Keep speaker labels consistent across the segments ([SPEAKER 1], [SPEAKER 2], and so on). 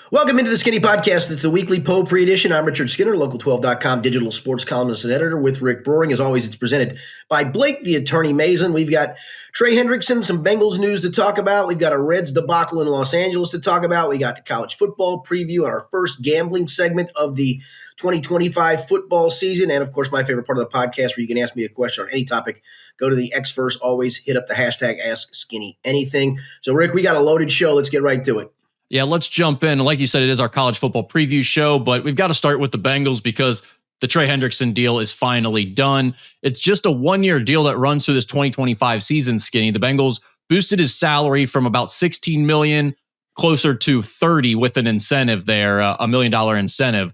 [SPEAKER 1] Welcome into the Skinny Podcast. It's the weekly Poetry edition. I'm Richard Skinner, Local12.com digital sports columnist and editor with Rick Broering. As always, it's presented by Blake, the attorney Mason. We've got Trey Hendrickson, some Bengals news to talk about. We've got a Reds debacle in Los Angeles to talk about. We got college football preview and our first gambling segment of the 2025 football season. And, of course, my favorite part of the podcast where you can ask me a question on any topic. Go to the X first. Always hit up the hashtag AskSkinnyAnything. So, Rick, we got a loaded show. Let's get right to it.
[SPEAKER 2] Yeah, let's jump in. Like you said, it is our college football preview show, but we've got to start with the Bengals because the Trey Hendrickson deal is finally done. It's just a one-year deal that runs through this 2025 season, Skinny. The Bengals boosted his salary from about $16 million closer to $30 with an incentive there, a $1 million incentive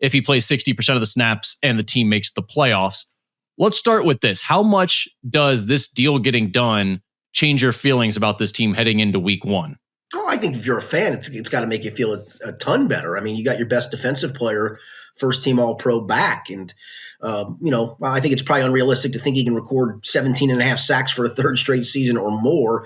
[SPEAKER 2] if he plays 60% of the snaps and the team makes the playoffs. Let's start with this. How much does this deal getting done change your feelings about this team heading into week one?
[SPEAKER 1] Oh, I think if you're a fan, it's got to make you feel a ton better. I mean, you got your best defensive player, first team All-Pro back. And, I think it's probably unrealistic to think he can record 17 and a half sacks for a third straight season or more.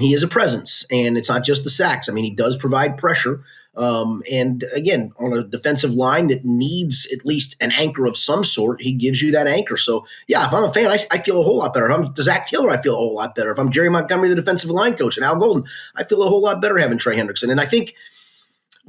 [SPEAKER 1] He is a presence, and it's not just the sacks. I mean, he does provide pressure. And again, on a defensive line that needs at least an anchor of some sort, he gives you that anchor. So, yeah, if I'm a fan, I feel a whole lot better. If I'm Zach Taylor, I feel a whole lot better. If I'm Jerry Montgomery, the defensive line coach, and Al Golden, I feel a whole lot better having Trey Hendrickson. And I think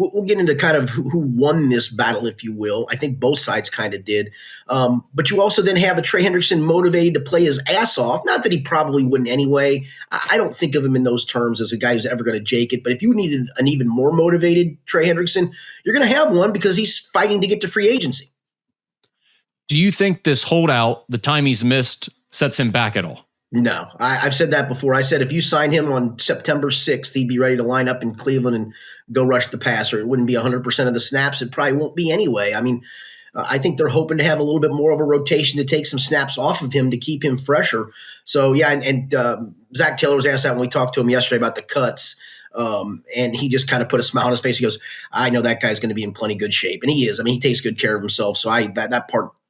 [SPEAKER 1] we'll get into kind of who won this battle, if you will. I think both sides kind of did. But you also then have a Trey Hendrickson motivated to play his ass off. Not that he probably wouldn't anyway. I don't think of him in those terms as a guy who's ever going to jake it. But if you needed an even more motivated Trey Hendrickson, you're going to have one because he's fighting to get to free agency.
[SPEAKER 2] Do you think this holdout, the time he's missed, sets him back at all?
[SPEAKER 1] No, I've said that before. I said if you sign him on September 6th, he'd be ready to line up in Cleveland and go rush the passer. It wouldn't be 100% of the snaps. It probably won't be anyway. I mean, I think they're hoping to have a little bit more of a rotation to take some snaps off of him to keep him fresher. So, yeah, and Zach Taylor was asked that when we talked to him yesterday about the cuts. And he just kind of put a smile on his face. He goes, I know that guy's going to be in plenty good shape. And he is. I mean, he takes good care of himself. So that part –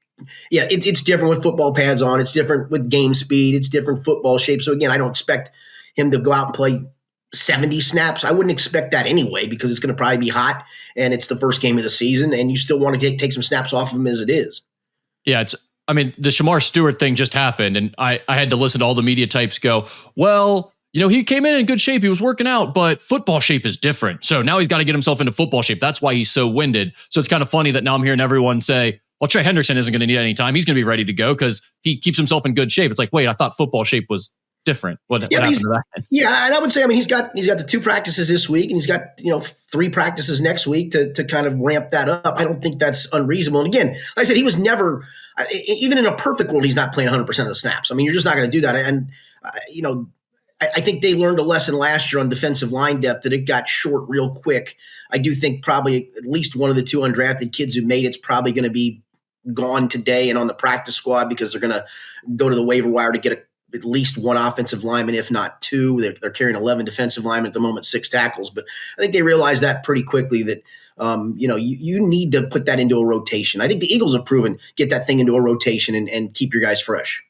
[SPEAKER 1] yeah, it's different with football pads on. It's different with game speed. It's different football shape. So, again, I don't expect him to go out and play 70 snaps. I wouldn't expect that anyway because it's going to probably be hot and it's the first game of the season and you still want to take some snaps off of him as it is.
[SPEAKER 2] Yeah, the Shamar Stewart thing just happened and I had to listen to all the media types go, well, he came in good shape. He was working out, but football shape is different. So now he's got to get himself into football shape. That's why he's so winded. So it's kind of funny that now I'm hearing everyone say, well, Trey Hendrickson isn't going to need any time. He's going to be ready to go because he keeps himself in good shape. It's like, wait, I thought football shape was different. What happened to that?
[SPEAKER 1] Yeah, and I would say, he's got the 2 practices this week, and he's got 3 practices next week to kind of ramp that up. I don't think that's unreasonable. And again, like I said, he was never, even in a perfect world, he's not playing 100% of the snaps. I mean, you're just not going to do that. And I think they learned a lesson last year on defensive line depth that it got short real quick. I do think probably at least one of the 2 undrafted kids who made it's probably going to be gone today and on the practice squad because they're going to go to the waiver wire to get at least 1 offensive lineman, if not 2. They're carrying 11 defensive linemen at the moment, 6 tackles. But I think they realized that pretty quickly that, you need to put that into a rotation. I think the Eagles have proven get that thing into a rotation and keep your guys fresh.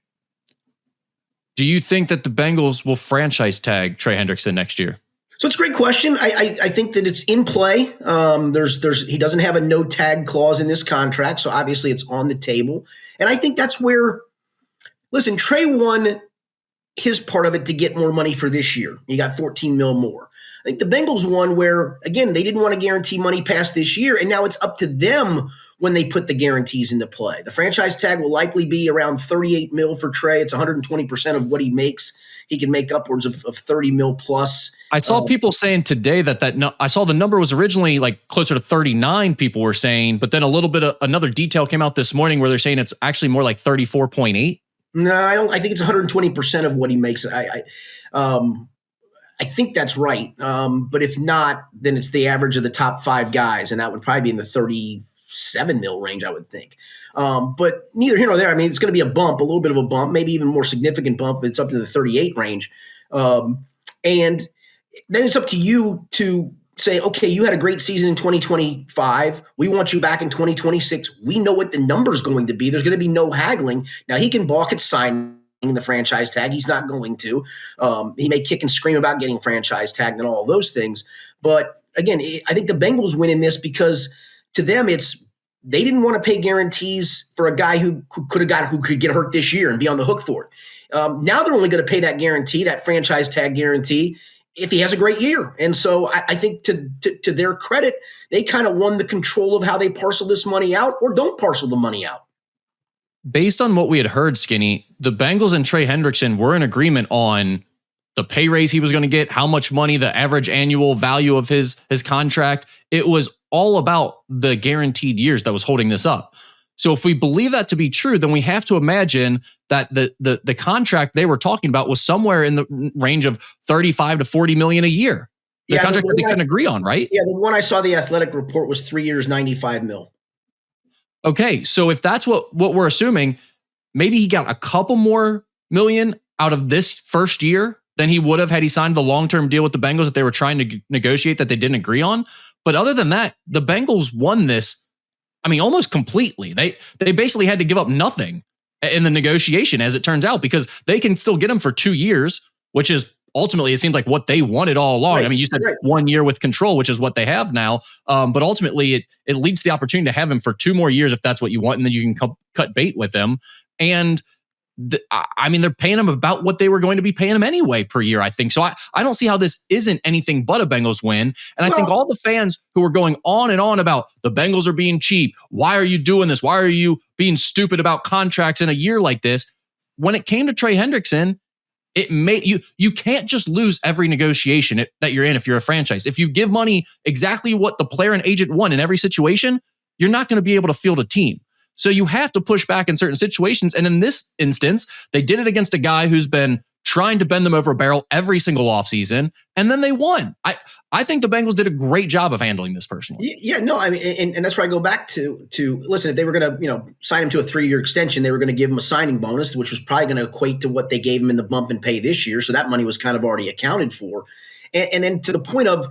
[SPEAKER 2] Do you think that the Bengals will franchise tag Trey Hendrickson next year?
[SPEAKER 1] So it's a great question. I think that it's in play. He doesn't have a no tag clause in this contract, so obviously it's on the table. And I think that's where, listen, Trey won his part of it to get more money for this year. He got $14 million more. I think the Bengals won where, again, they didn't want to guarantee money past this year, and now it's up to them when they put the guarantees into play. The franchise tag will likely be around $38 million for Trey. It's 120% of what he makes. He can make upwards of $30 million plus.
[SPEAKER 2] I saw people saying today I saw the number was originally like closer to 39 people were saying, but then a little bit of another detail came out this morning where they're saying it's actually more like 34.8.
[SPEAKER 1] No, I don't. I think it's 120% of what he makes. I think that's right. But if not, then it's the average of the top 5 guys, and that would probably be in the 37 mil range, I would think. But neither here nor there. I mean, it's going to be a little bit of a bump, maybe even more significant bump. It's up to the 38 range. And then it's up to you to say, okay, you had a great season in 2025. We want you back in 2026. We know what the number's going to be. There's going to be no haggling. Now, he can balk at signing the franchise tag. He's not going to. He may kick and scream about getting franchise tagged and all those things. But again, I think the Bengals win in this because to them they didn't want to pay guarantees for a guy who could get hurt this year and be on the hook for it. Now they're only going to pay that guarantee, that franchise tag guarantee, if he has a great year. And so I think to their credit, they kind of won the control of how they parcel this money out or don't parcel the money out.
[SPEAKER 2] Based on what we had heard, Skinny, the Bengals and Trey Hendrickson were in agreement on the pay raise he was going to get, how much money, the average annual value of his contract. It was all about the guaranteed years that was holding this up. So if we believe that to be true, then we have to imagine that the contract they were talking about was somewhere in the range of 35 to 40 million a year. The contract that they couldn't agree on, right?
[SPEAKER 1] Yeah, the one I saw, the Athletic report, was 3 years, 95 mil.
[SPEAKER 2] Okay, so if that's what we're assuming, maybe he got a couple more million out of this first year than he would have had he signed the long-term deal with the Bengals that they were trying to negotiate that they didn't agree on. But other than that, the Bengals won this, I mean, almost completely. They basically had to give up nothing in the negotiation, as it turns out, because they can still get him for 2 years, which is ultimately, it seems like what they wanted all along. Right, I mean, you said 1 year with control, which is what they have now. But ultimately, it leads to the opportunity to have him for 2 more years if that's what you want, and then you can cut bait with him. And I mean, they're paying him about what they were going to be paying him anyway per year, I think. So I don't see how this isn't anything but a Bengals win. And I think all the fans who are going on and on about the Bengals are being cheap, why are you doing this? Why are you being stupid about contracts in a year like this? When it came to Trey Hendrickson, it made you can't just lose every negotiation that you're in if you're a franchise. If you give money exactly what the player and agent want in every situation, you're not going to be able to field a team. So you have to push back in certain situations. And in this instance, they did it against a guy who's been trying to bend them over a barrel every single offseason, and then they won. I think the Bengals did a great job of handling this personally.
[SPEAKER 1] Yeah, no, I mean, and that's where I go back to listen, if they were going to, sign him to a 3-year extension, they were going to give him a signing bonus, which was probably going to equate to what they gave him in the bump and pay this year. So that money was kind of already accounted for. And then to the point of,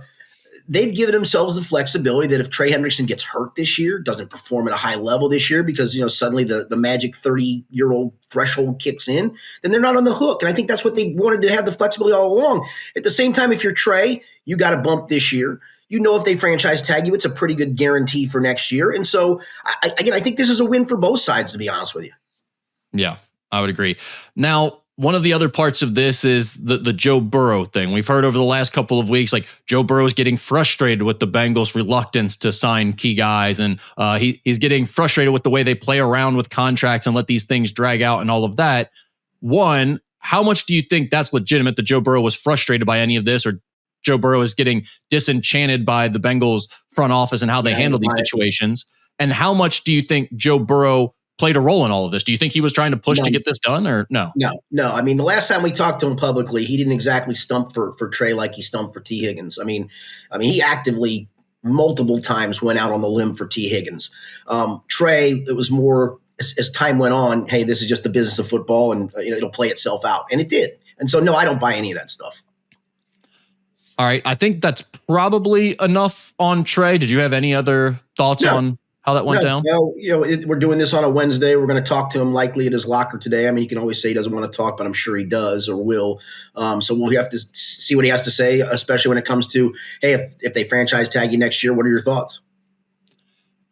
[SPEAKER 1] they've given themselves the flexibility that if Trey Hendrickson gets hurt this year, doesn't perform at a high level this year because, suddenly the magic 30-year-old threshold kicks in, then they're not on the hook. And I think that's what they wanted to have the flexibility all along. At the same time, if you're Trey, you got a bump this year. If they franchise tag you, it's a pretty good guarantee for next year. And so, I think this is a win for both sides, to be honest with you.
[SPEAKER 2] Yeah, I would agree. Now, one of the other parts of this is the Joe Burrow thing. We've heard over the last couple of weeks, like Joe Burrow's getting frustrated with the Bengals' reluctance to sign key guys. And he's getting frustrated with the way they play around with contracts and let these things drag out and all of that. One, how much do you think that's legitimate that Joe Burrow was frustrated by any of this, or Joe Burrow is getting disenchanted by the Bengals front office and how they handle these situations? And how much do you think Joe Burrow played a role in all of this? Do you think he was trying to push to get this done, or no?
[SPEAKER 1] No. I mean, the last time we talked to him publicly, he didn't exactly stump for Trey like he stumped for T. Higgins. I mean, he actively multiple times went out on the limb for T. Higgins. Trey, it was more as time went on, hey, this is just the business of football, and it'll play itself out, and it did. And so, no, I don't buy any of that stuff.
[SPEAKER 2] All right, I think that's probably enough on Trey. Did you have any other thoughts on how that went down?
[SPEAKER 1] Well, we're doing this on a Wednesday. We're going to talk to him likely at his locker today. I mean, he can always say he doesn't want to talk, but I'm sure he does or will. So we'll have to see what he has to say, especially when it comes to, hey, if they franchise tag you next year, what are your thoughts?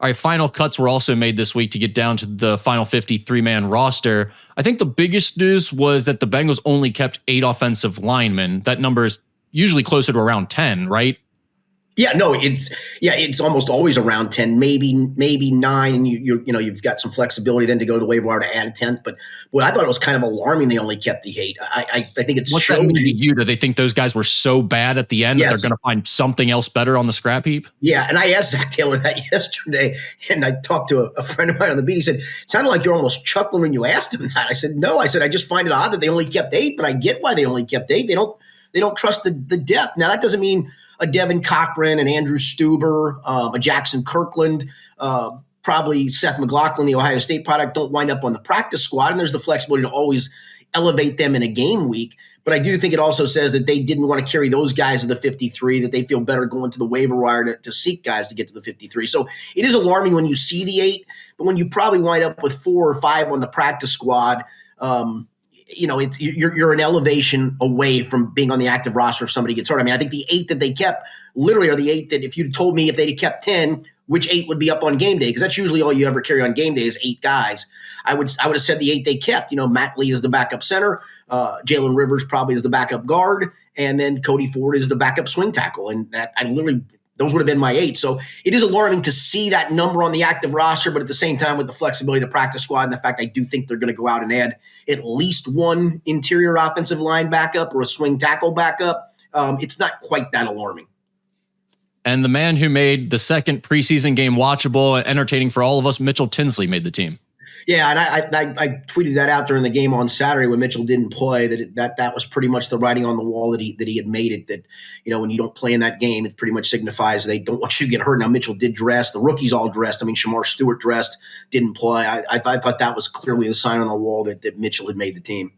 [SPEAKER 2] All right, final cuts were also made this week to get down to the final 53-man roster. I think the biggest news was that the Bengals only kept 8 offensive linemen. That number is usually closer to around 10, right?
[SPEAKER 1] Yeah, no, it's almost always around 10, maybe 9. And you've got some flexibility then to go to the waiver wire to add a 10th. But boy, I thought it was kind of alarming they only kept the 8. I think it's
[SPEAKER 2] what's that mean to you? Do they think those guys were so bad at the end that they're going to find something else better on the scrap heap?
[SPEAKER 1] Yeah, and I asked Zach Taylor that yesterday, and I talked to a friend of mine on the beat. He said, it sounded like you're almost chuckling when you asked him that. I said, no. I said, I just find it odd that they only kept 8, but I get why they only kept 8. They don't trust the depth. Now that doesn't mean a Devin Cochran, an Andrew Stuber, a Jackson Kirkland, probably Seth McLaughlin, the Ohio State product, don't wind up on the practice squad. And there's the flexibility to always elevate them in a game week. But I do think it also says that they didn't want to carry those guys to the 53, that they feel better going to the waiver wire to seek guys to get to the 53. So it is alarming when you see the 8, but when you probably wind up with 4 or 5 on the practice squad, you're an elevation away from being on the active roster if somebody gets hurt. I mean, I think the 8 that they kept literally are the 8 that if you told me if they'd kept 10, which 8 would be up on game day, because that's usually all you ever carry on game day is 8 guys. I would have said the 8 they kept. Matt Lee is the backup center, Jalen Rivers probably is the backup guard, and then Cody Ford is the backup swing tackle. And those would have been my 8. So it is alarming to see that number on the active roster, but at the same time, with the flexibility of the practice squad and the fact I do think they're going to go out and add at least one interior offensive line backup or a swing tackle backup, it's not quite that alarming.
[SPEAKER 2] And the man who made the second preseason game watchable and entertaining for all of us, Mitchell Tinsley, made the team.
[SPEAKER 1] Yeah, and I tweeted that out during the game on Saturday when Mitchell didn't play, that was pretty much the writing on the wall that he had made it, that when you don't play in that game, it pretty much signifies they don't want you to get hurt. Now Mitchell did dress, the rookies all dressed. I mean, Shamar Stewart dressed, didn't play. I thought that was clearly the sign on the wall that Mitchell had made the team.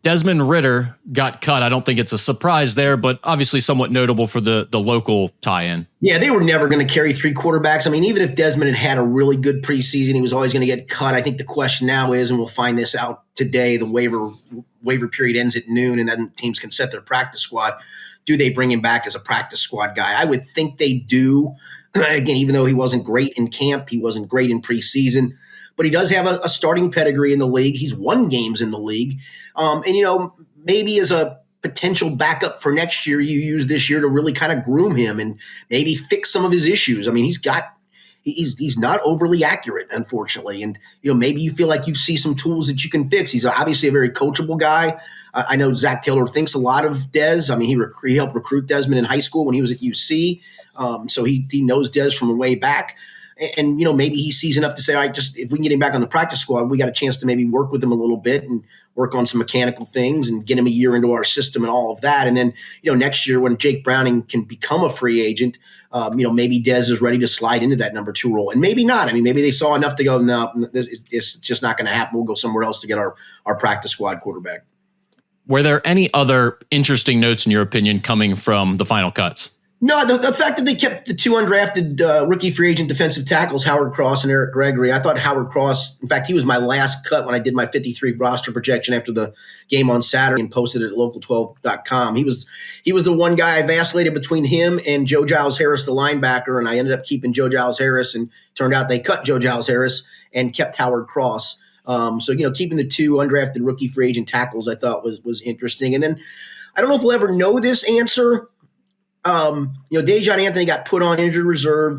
[SPEAKER 2] Desmond Ridder got cut. I don't think it's a surprise there, but obviously somewhat notable for the local tie-in.
[SPEAKER 1] Yeah, they were never going to carry 3 quarterbacks. I mean, even if Desmond had a really good preseason, he was always going to get cut. I think the question now is, and we'll find this out today, the waiver period ends at noon, and then teams can set their practice squad. Do they bring him back as a practice squad guy? I would think they do. Again, even though he wasn't great in camp, he wasn't great in preseason, but he does have a starting pedigree in the league. He's won games in the league. And maybe as a potential backup for next year, you use this year to really kind of groom him and maybe fix some of his issues. I mean, he's not overly accurate, unfortunately. And, maybe you feel like you see some tools that you can fix. He's obviously a very coachable guy. I know Zach Taylor thinks a lot of Dez. I mean, he helped recruit Desmond in high school when he was at UC. So he knows Dez from way back. And, maybe he sees enough to say, all right, just if we can get him back on the practice squad, we got a chance to maybe work with him a little bit and work on some mechanical things and get him a year into our system and all of that. And then, next year when Jake Browning can become a free agent, maybe Dez is ready to slide into that number 2 role. And maybe not. I mean, maybe they saw enough to go, no, it's just not going to happen. We'll go somewhere else to get our practice squad quarterback.
[SPEAKER 2] Were there any other interesting notes, in your opinion, coming from the final cuts?
[SPEAKER 1] No, the fact that they kept the 2 undrafted rookie free agent defensive tackles, Howard Cross and Eric Gregory. I thought Howard Cross, in fact, he was my last cut when I did my 53 roster projection after the game on Saturday and posted it at local12.com. He was the one guy I vacillated between him and Joe Giles Harris, the linebacker, and I ended up keeping Joe Giles Harris, and turned out they cut Joe Giles Harris and kept Howard Cross. So keeping the 2 undrafted rookie free agent tackles I thought was interesting. And then I don't know if we'll ever know this answer. Dejon Anthony got put on injured reserve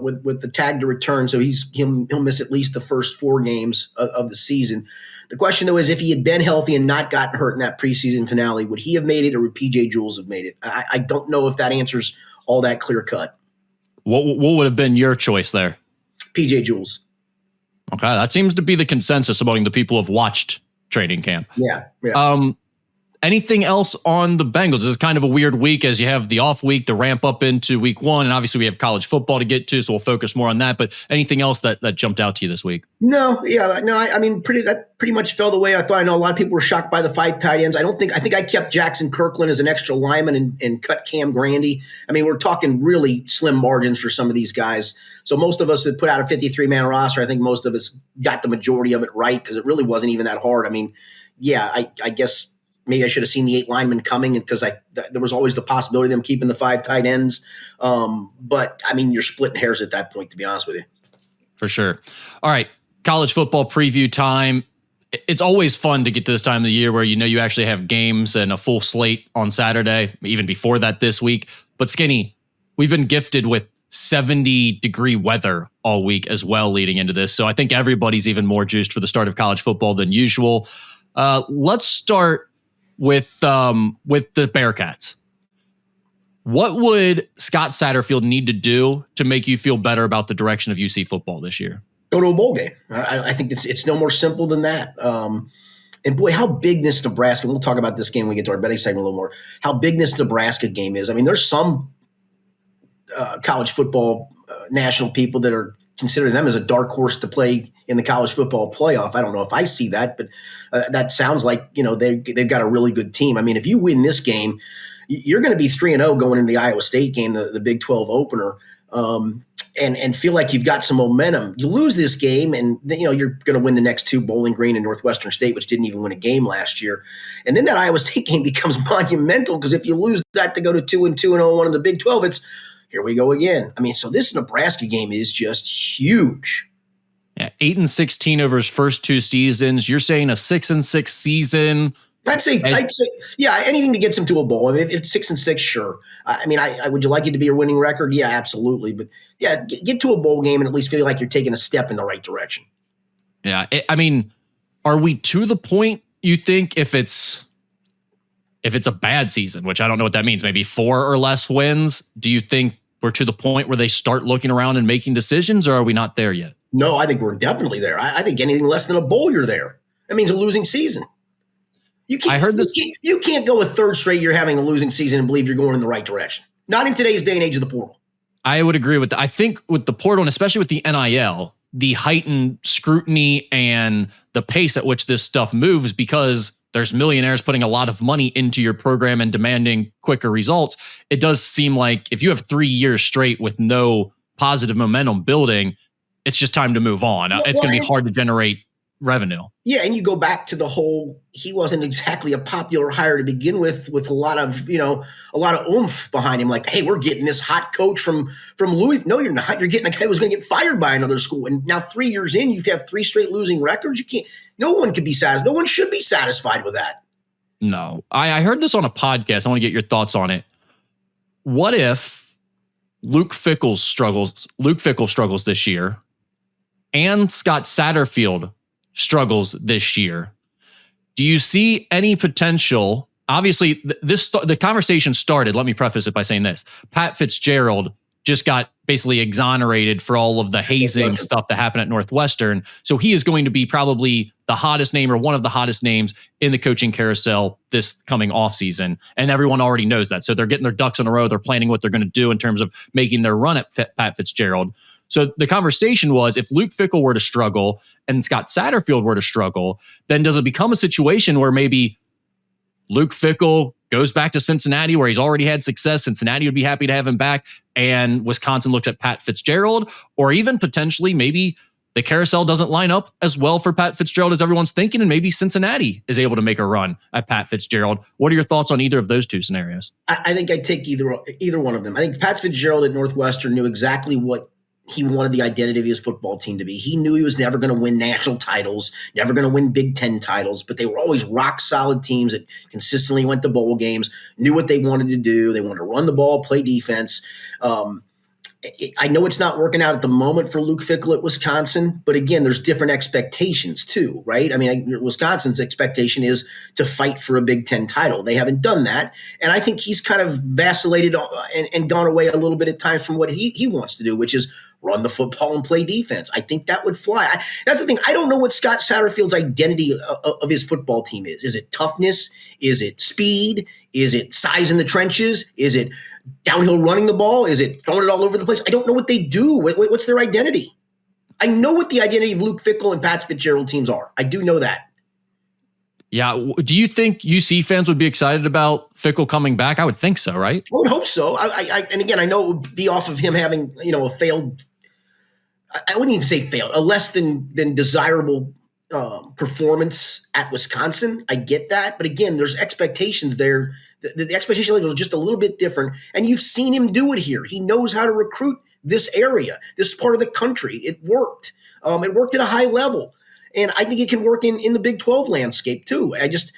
[SPEAKER 1] with the tag to return, so he'll miss at least the first 4 games of the season. The question, though, is if he had been healthy and not gotten hurt in that preseason finale, would he have made it or would P.J. Jules have made it? I don't know if that answer's all that clear cut.
[SPEAKER 2] What would have been your choice there?
[SPEAKER 1] P.J. Jules.
[SPEAKER 2] Okay, that seems to be the consensus among the people who have watched training camp.
[SPEAKER 1] Yeah.
[SPEAKER 2] Anything else on the Bengals? This is kind of a weird week as you have the off week to ramp up into week 1. And obviously we have college football to get to, so we'll focus more on that. But anything else that jumped out to you this week?
[SPEAKER 1] I mean, pretty much fell the way I thought. I know a lot of people were shocked by the 5 tight ends. I think I kept Jackson Kirkland as an extra lineman and cut Cam Grandy. I mean, we're talking really slim margins for some of these guys. So most of us that put out a 53-man roster, I think most of us got the majority of it right because it really wasn't even that hard. I mean, I guess maybe I should have seen the 8 linemen coming because there was always the possibility of them keeping the 5 tight ends. But, I mean, you're splitting hairs at that point, to be honest with you.
[SPEAKER 2] For sure. All right, college football preview time. It's always fun to get to this time of the year where you actually have games and a full slate on Saturday, even before that this week. But Skinny, we've been gifted with 70-degree weather all week as well leading into this. So I think everybody's even more juiced for the start of college football than usual. Let's start with the Bearcats. What would Scott Satterfield need to do to make you feel better about the direction of UC football this year?
[SPEAKER 1] Go to a bowl game. I think it's no more simple than that. And boy, how big this Nebraska, we'll talk about this game when we get to our betting segment a little more, how big this Nebraska game is. I mean, there's some college football national people that are considering them as a dark horse to play in the college football playoff. I don't know if I see that, but that sounds like, they've got a really good team. I mean, if you win this game, you're going to be 3-0 going into the Iowa State game, the Big 12 opener. and feel like you've got some momentum. You lose this game, and you're going to win the next two, Bowling Green and Northwestern State, which didn't even win a game last year. And then that Iowa State game becomes monumental because if you lose that to go to 2-2 and 0-1 in the Big 12, it's here we go again. I mean, so this Nebraska game is just huge.
[SPEAKER 2] Yeah, 8-16 over his first two seasons. You're saying a 6-6 season.
[SPEAKER 1] I'd say, yeah, anything to get him to a bowl. I mean, if it's 6-6, sure. I mean, would you like it to be a winning record? Yeah, absolutely. But yeah, get to a bowl game and at least feel like you're taking a step in the right direction.
[SPEAKER 2] Yeah, I mean, are we to the point you think if it's a bad season, which I don't know what that means, maybe 4 or less wins? Do you think we're to the point where they start looking around and making decisions, or are we not there yet?
[SPEAKER 1] No, I think we're definitely there. I think anything less than a bowl, you're there. That means a losing season. You can't go a third straight year having a losing season and believe you're going in the right direction. Not in today's day and age of the portal.
[SPEAKER 2] I would agree with that. I think with the portal, and especially with the NIL, the heightened scrutiny and the pace at which this stuff moves, because there's millionaires putting a lot of money into your program and demanding quicker results. It does seem like if you have 3 years straight with no positive momentum building, it's just time to move on. It's going to be hard to generate revenue.
[SPEAKER 1] Yeah, and you go back to the whole, he wasn't exactly a popular hire to begin with a lot of, a lot of oomph behind him. Like, hey, we're getting this hot coach from Louis. No, you're not. You're getting a guy who's going to get fired by another school. And now 3 years in, you have 3 straight losing records. You can't, no one could be satisfied. No one should be satisfied with that.
[SPEAKER 2] No, I heard this on a podcast. I want to get your thoughts on it. What if Luke Fickell struggles this year and Scott Satterfield struggles this year? Do you see any potential? Obviously, the conversation started, let me preface it by saying this. Pat Fitzgerald just got basically exonerated for all of the hazing stuff that happened at Northwestern. So he is going to be probably the hottest name or one of the hottest names in the coaching carousel this coming offseason. And everyone already knows that. So they're getting their ducks in a row. They're planning what they're going to do in terms of making their run at Pat Fitzgerald. So the conversation was, if Luke Fickell were to struggle and Scott Satterfield were to struggle, then does it become a situation where maybe Luke Fickell goes back to Cincinnati where he's already had success? Cincinnati would be happy to have him back, and Wisconsin looks at Pat Fitzgerald, or even potentially maybe the carousel doesn't line up as well for Pat Fitzgerald as everyone's thinking, and maybe Cincinnati is able to make a run at Pat Fitzgerald. What are your thoughts on either of those two scenarios?
[SPEAKER 1] I think I'd take either one of them. I think Pat Fitzgerald at Northwestern knew exactly what he wanted the identity of his football team to be. He knew he was never going to win national titles, never going to win Big Ten titles, but they were always rock solid teams that consistently went to bowl games, knew what they wanted to do. They wanted to run the ball, play defense. I know it's not working out at the moment for Luke Fickell at Wisconsin, but again, there's different expectations too, right? I mean, Wisconsin's expectation is to fight for a Big Ten title. They haven't done that. And I think he's kind of vacillated and gone away a little bit at times from what he wants to do, which is run the football and play defense. I think that would fly. That's the thing. I don't know what Scott Satterfield's identity of his football team is. Is it toughness? Is it speed? Is it size in the trenches? Is it downhill running the ball? Is it throwing it all over the place? I don't know what they do. What's their identity? I know what the identity of Luke Fickell and Pat Fitzgerald teams are. I do know that.
[SPEAKER 2] Yeah. Do you think UC fans would be excited about Fickell coming back? I would think so, right?
[SPEAKER 1] I would hope so. And again, I know it would be off of him having, a failed, I wouldn't even say failed, a less than desirable performance at Wisconsin. I get that. But again, there's expectations there. The expectation level is just a little bit different. And you've seen him do it here. He knows how to recruit this area, this part of the country. It worked. It worked at a high level. And I think it can work in the Big 12 landscape too. I just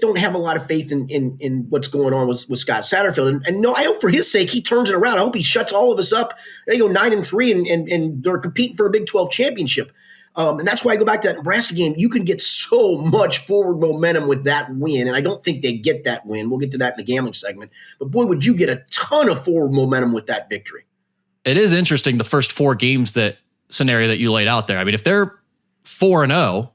[SPEAKER 1] don't have a lot of faith in what's going on with Scott Satterfield. And no, I hope for his sake he turns it around. I hope he shuts all of us up. They go 9-3 and they're competing for a Big 12 championship. And that's why I go back to that Nebraska game. You can get so much forward momentum with that win, and I don't think they get that win. We'll get to that in the gambling segment. But boy, would you get a ton of forward momentum with that victory.
[SPEAKER 2] It is interesting, the first 4 games scenario that you laid out there. I mean, if they're 4-0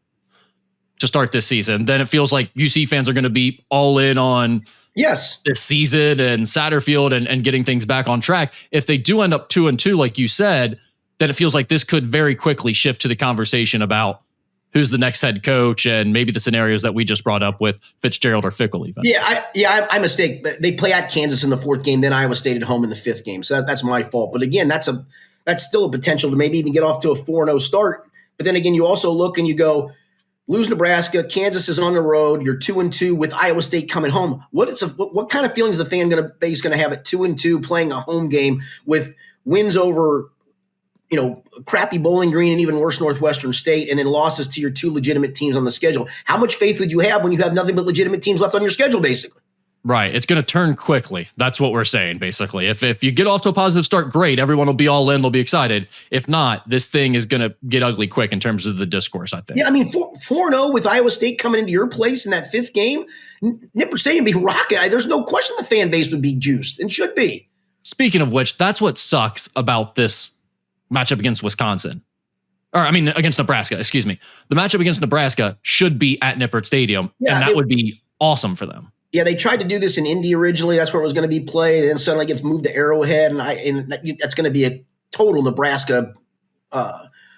[SPEAKER 2] to start this season, then it feels like UC fans are going to be all in on this season and Satterfield and getting things back on track. If they do end up 2-2, like you said, then it feels like this could very quickly shift to the conversation about who's the next head coach and maybe the scenarios that we just brought up with Fitzgerald or Fickle even.
[SPEAKER 1] Yeah, I mistake. They play at Kansas in the 4th game, then Iowa State at home in the 5th game. So that's my fault. But again, that's still a potential to maybe even get off to a 4-0 start. But then again, you also look and you go, lose Nebraska, Kansas is on the road, you're 2-2 with Iowa State coming home. What kind of feelings is the fan base going to have at 2-2 playing a home game with wins over crappy Bowling Green and even worse Northwestern State, and then losses to your 2 legitimate teams on the schedule? How much faith would you have when you have nothing but legitimate teams left on your schedule, basically?
[SPEAKER 2] Right. It's going to turn quickly. That's what we're saying, basically. If you get off to a positive start, great. Everyone will be all in. They'll be excited. If not, this thing is going to get ugly quick in terms of the discourse, I think.
[SPEAKER 1] Yeah, I mean, 4-0 with Iowa State coming into your place in that 5th game, Nipper Stadium be rocking. There's no question the fan base would be juiced and should be.
[SPEAKER 2] Speaking of which, that's what sucks about this matchup against Wisconsin. Against Nebraska, excuse me. The matchup against Nebraska should be at Nippert Stadium, and that would be awesome for them.
[SPEAKER 1] Yeah, they tried to do this in Indy originally. That's where it was going to be played. And then suddenly it gets moved to Arrowhead, and that's going to be a total Nebraska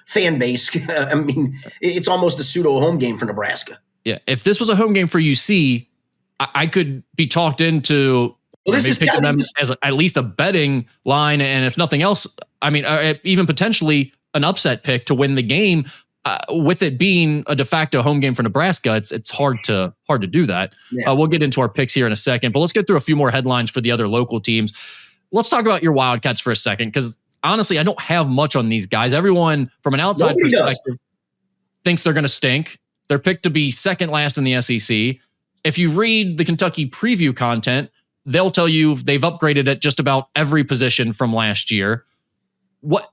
[SPEAKER 1] fan base. I mean, it's almost a pseudo home game for Nebraska.
[SPEAKER 2] Yeah, if this was a home game for UC, I could be talked into picking them as at least a betting line, and if nothing else, even potentially an upset pick to win the game. With it being a de facto home game for Nebraska, it's hard to do that. Yeah. We'll get into our picks here in a second, but let's get through a few more headlines for the other local teams. Let's talk about your Wildcats for a second, because honestly, I don't have much on these guys. Everyone from an outside perspective thinks they're going to stink. They're picked to be second last in the SEC. If you read the Kentucky preview content, they'll tell you they've upgraded at just about every position from last year.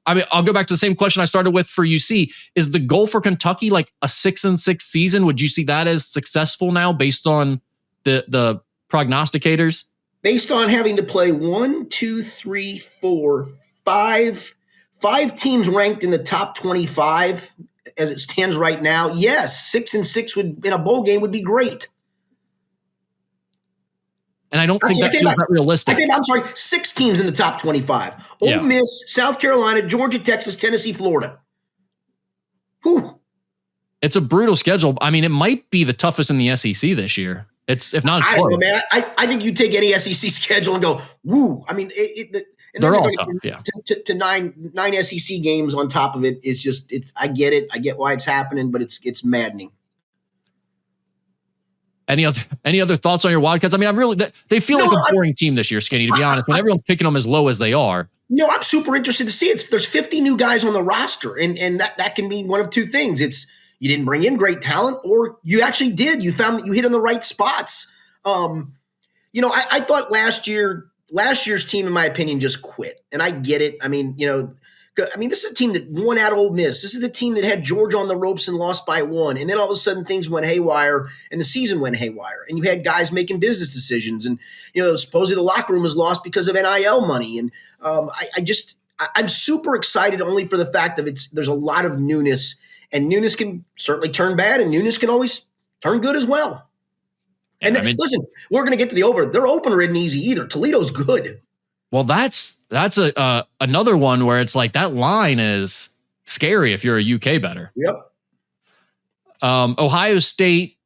[SPEAKER 2] I'll go back to the same question I started with for UC. Is the goal for Kentucky like a 6-6 season? Would you see that as successful now based on the prognosticators?
[SPEAKER 1] Based on having to play 5 teams ranked in the top 25 as it stands right now, yes, 6-6 would in a bowl game would be great.
[SPEAKER 2] And I don't think that feels that realistic.
[SPEAKER 1] I'm sorry, 6 teams in the top 25. Ole Miss, South Carolina, Georgia, Texas, Tennessee, Florida. Whew.
[SPEAKER 2] It's a brutal schedule. I mean, it might be the toughest in the SEC this year. If not, it's
[SPEAKER 1] I don't know, man. I think you take any SEC schedule and go, woo. I mean,
[SPEAKER 2] they're all tough, yeah.
[SPEAKER 1] To nine SEC games on top of it is just, I get it. I get why it's happening, but it's maddening.
[SPEAKER 2] Any other thoughts on your Wildcats? I mean, they feel like a boring team this year, Skinny, to be honest, when everyone's picking them as low as they are.
[SPEAKER 1] No, I'm super interested to see it. There's 50 new guys on the roster, and that can mean one of two things. It's you didn't bring in great talent, or you actually did. You found that you hit in the right spots. I thought last year's team, in my opinion, just quit. And I get it. I mean, this is a team that won at Ole Miss. This is the team that had Georgia on the ropes and lost by 1. And then all of a sudden things went haywire and the season went haywire. And you had guys making business decisions. And, supposedly the locker room was lost because of NIL money. And I'm super excited only for the fact that there's a lot of newness. And newness can certainly turn bad, and newness can always turn good as well. And listen, we're going to get to the over. Their opener isn't easy either. Toledo's good.
[SPEAKER 2] Well, that's another one where it's like that line is scary if you're a UK bettor.
[SPEAKER 1] Yep.
[SPEAKER 2] Ohio State.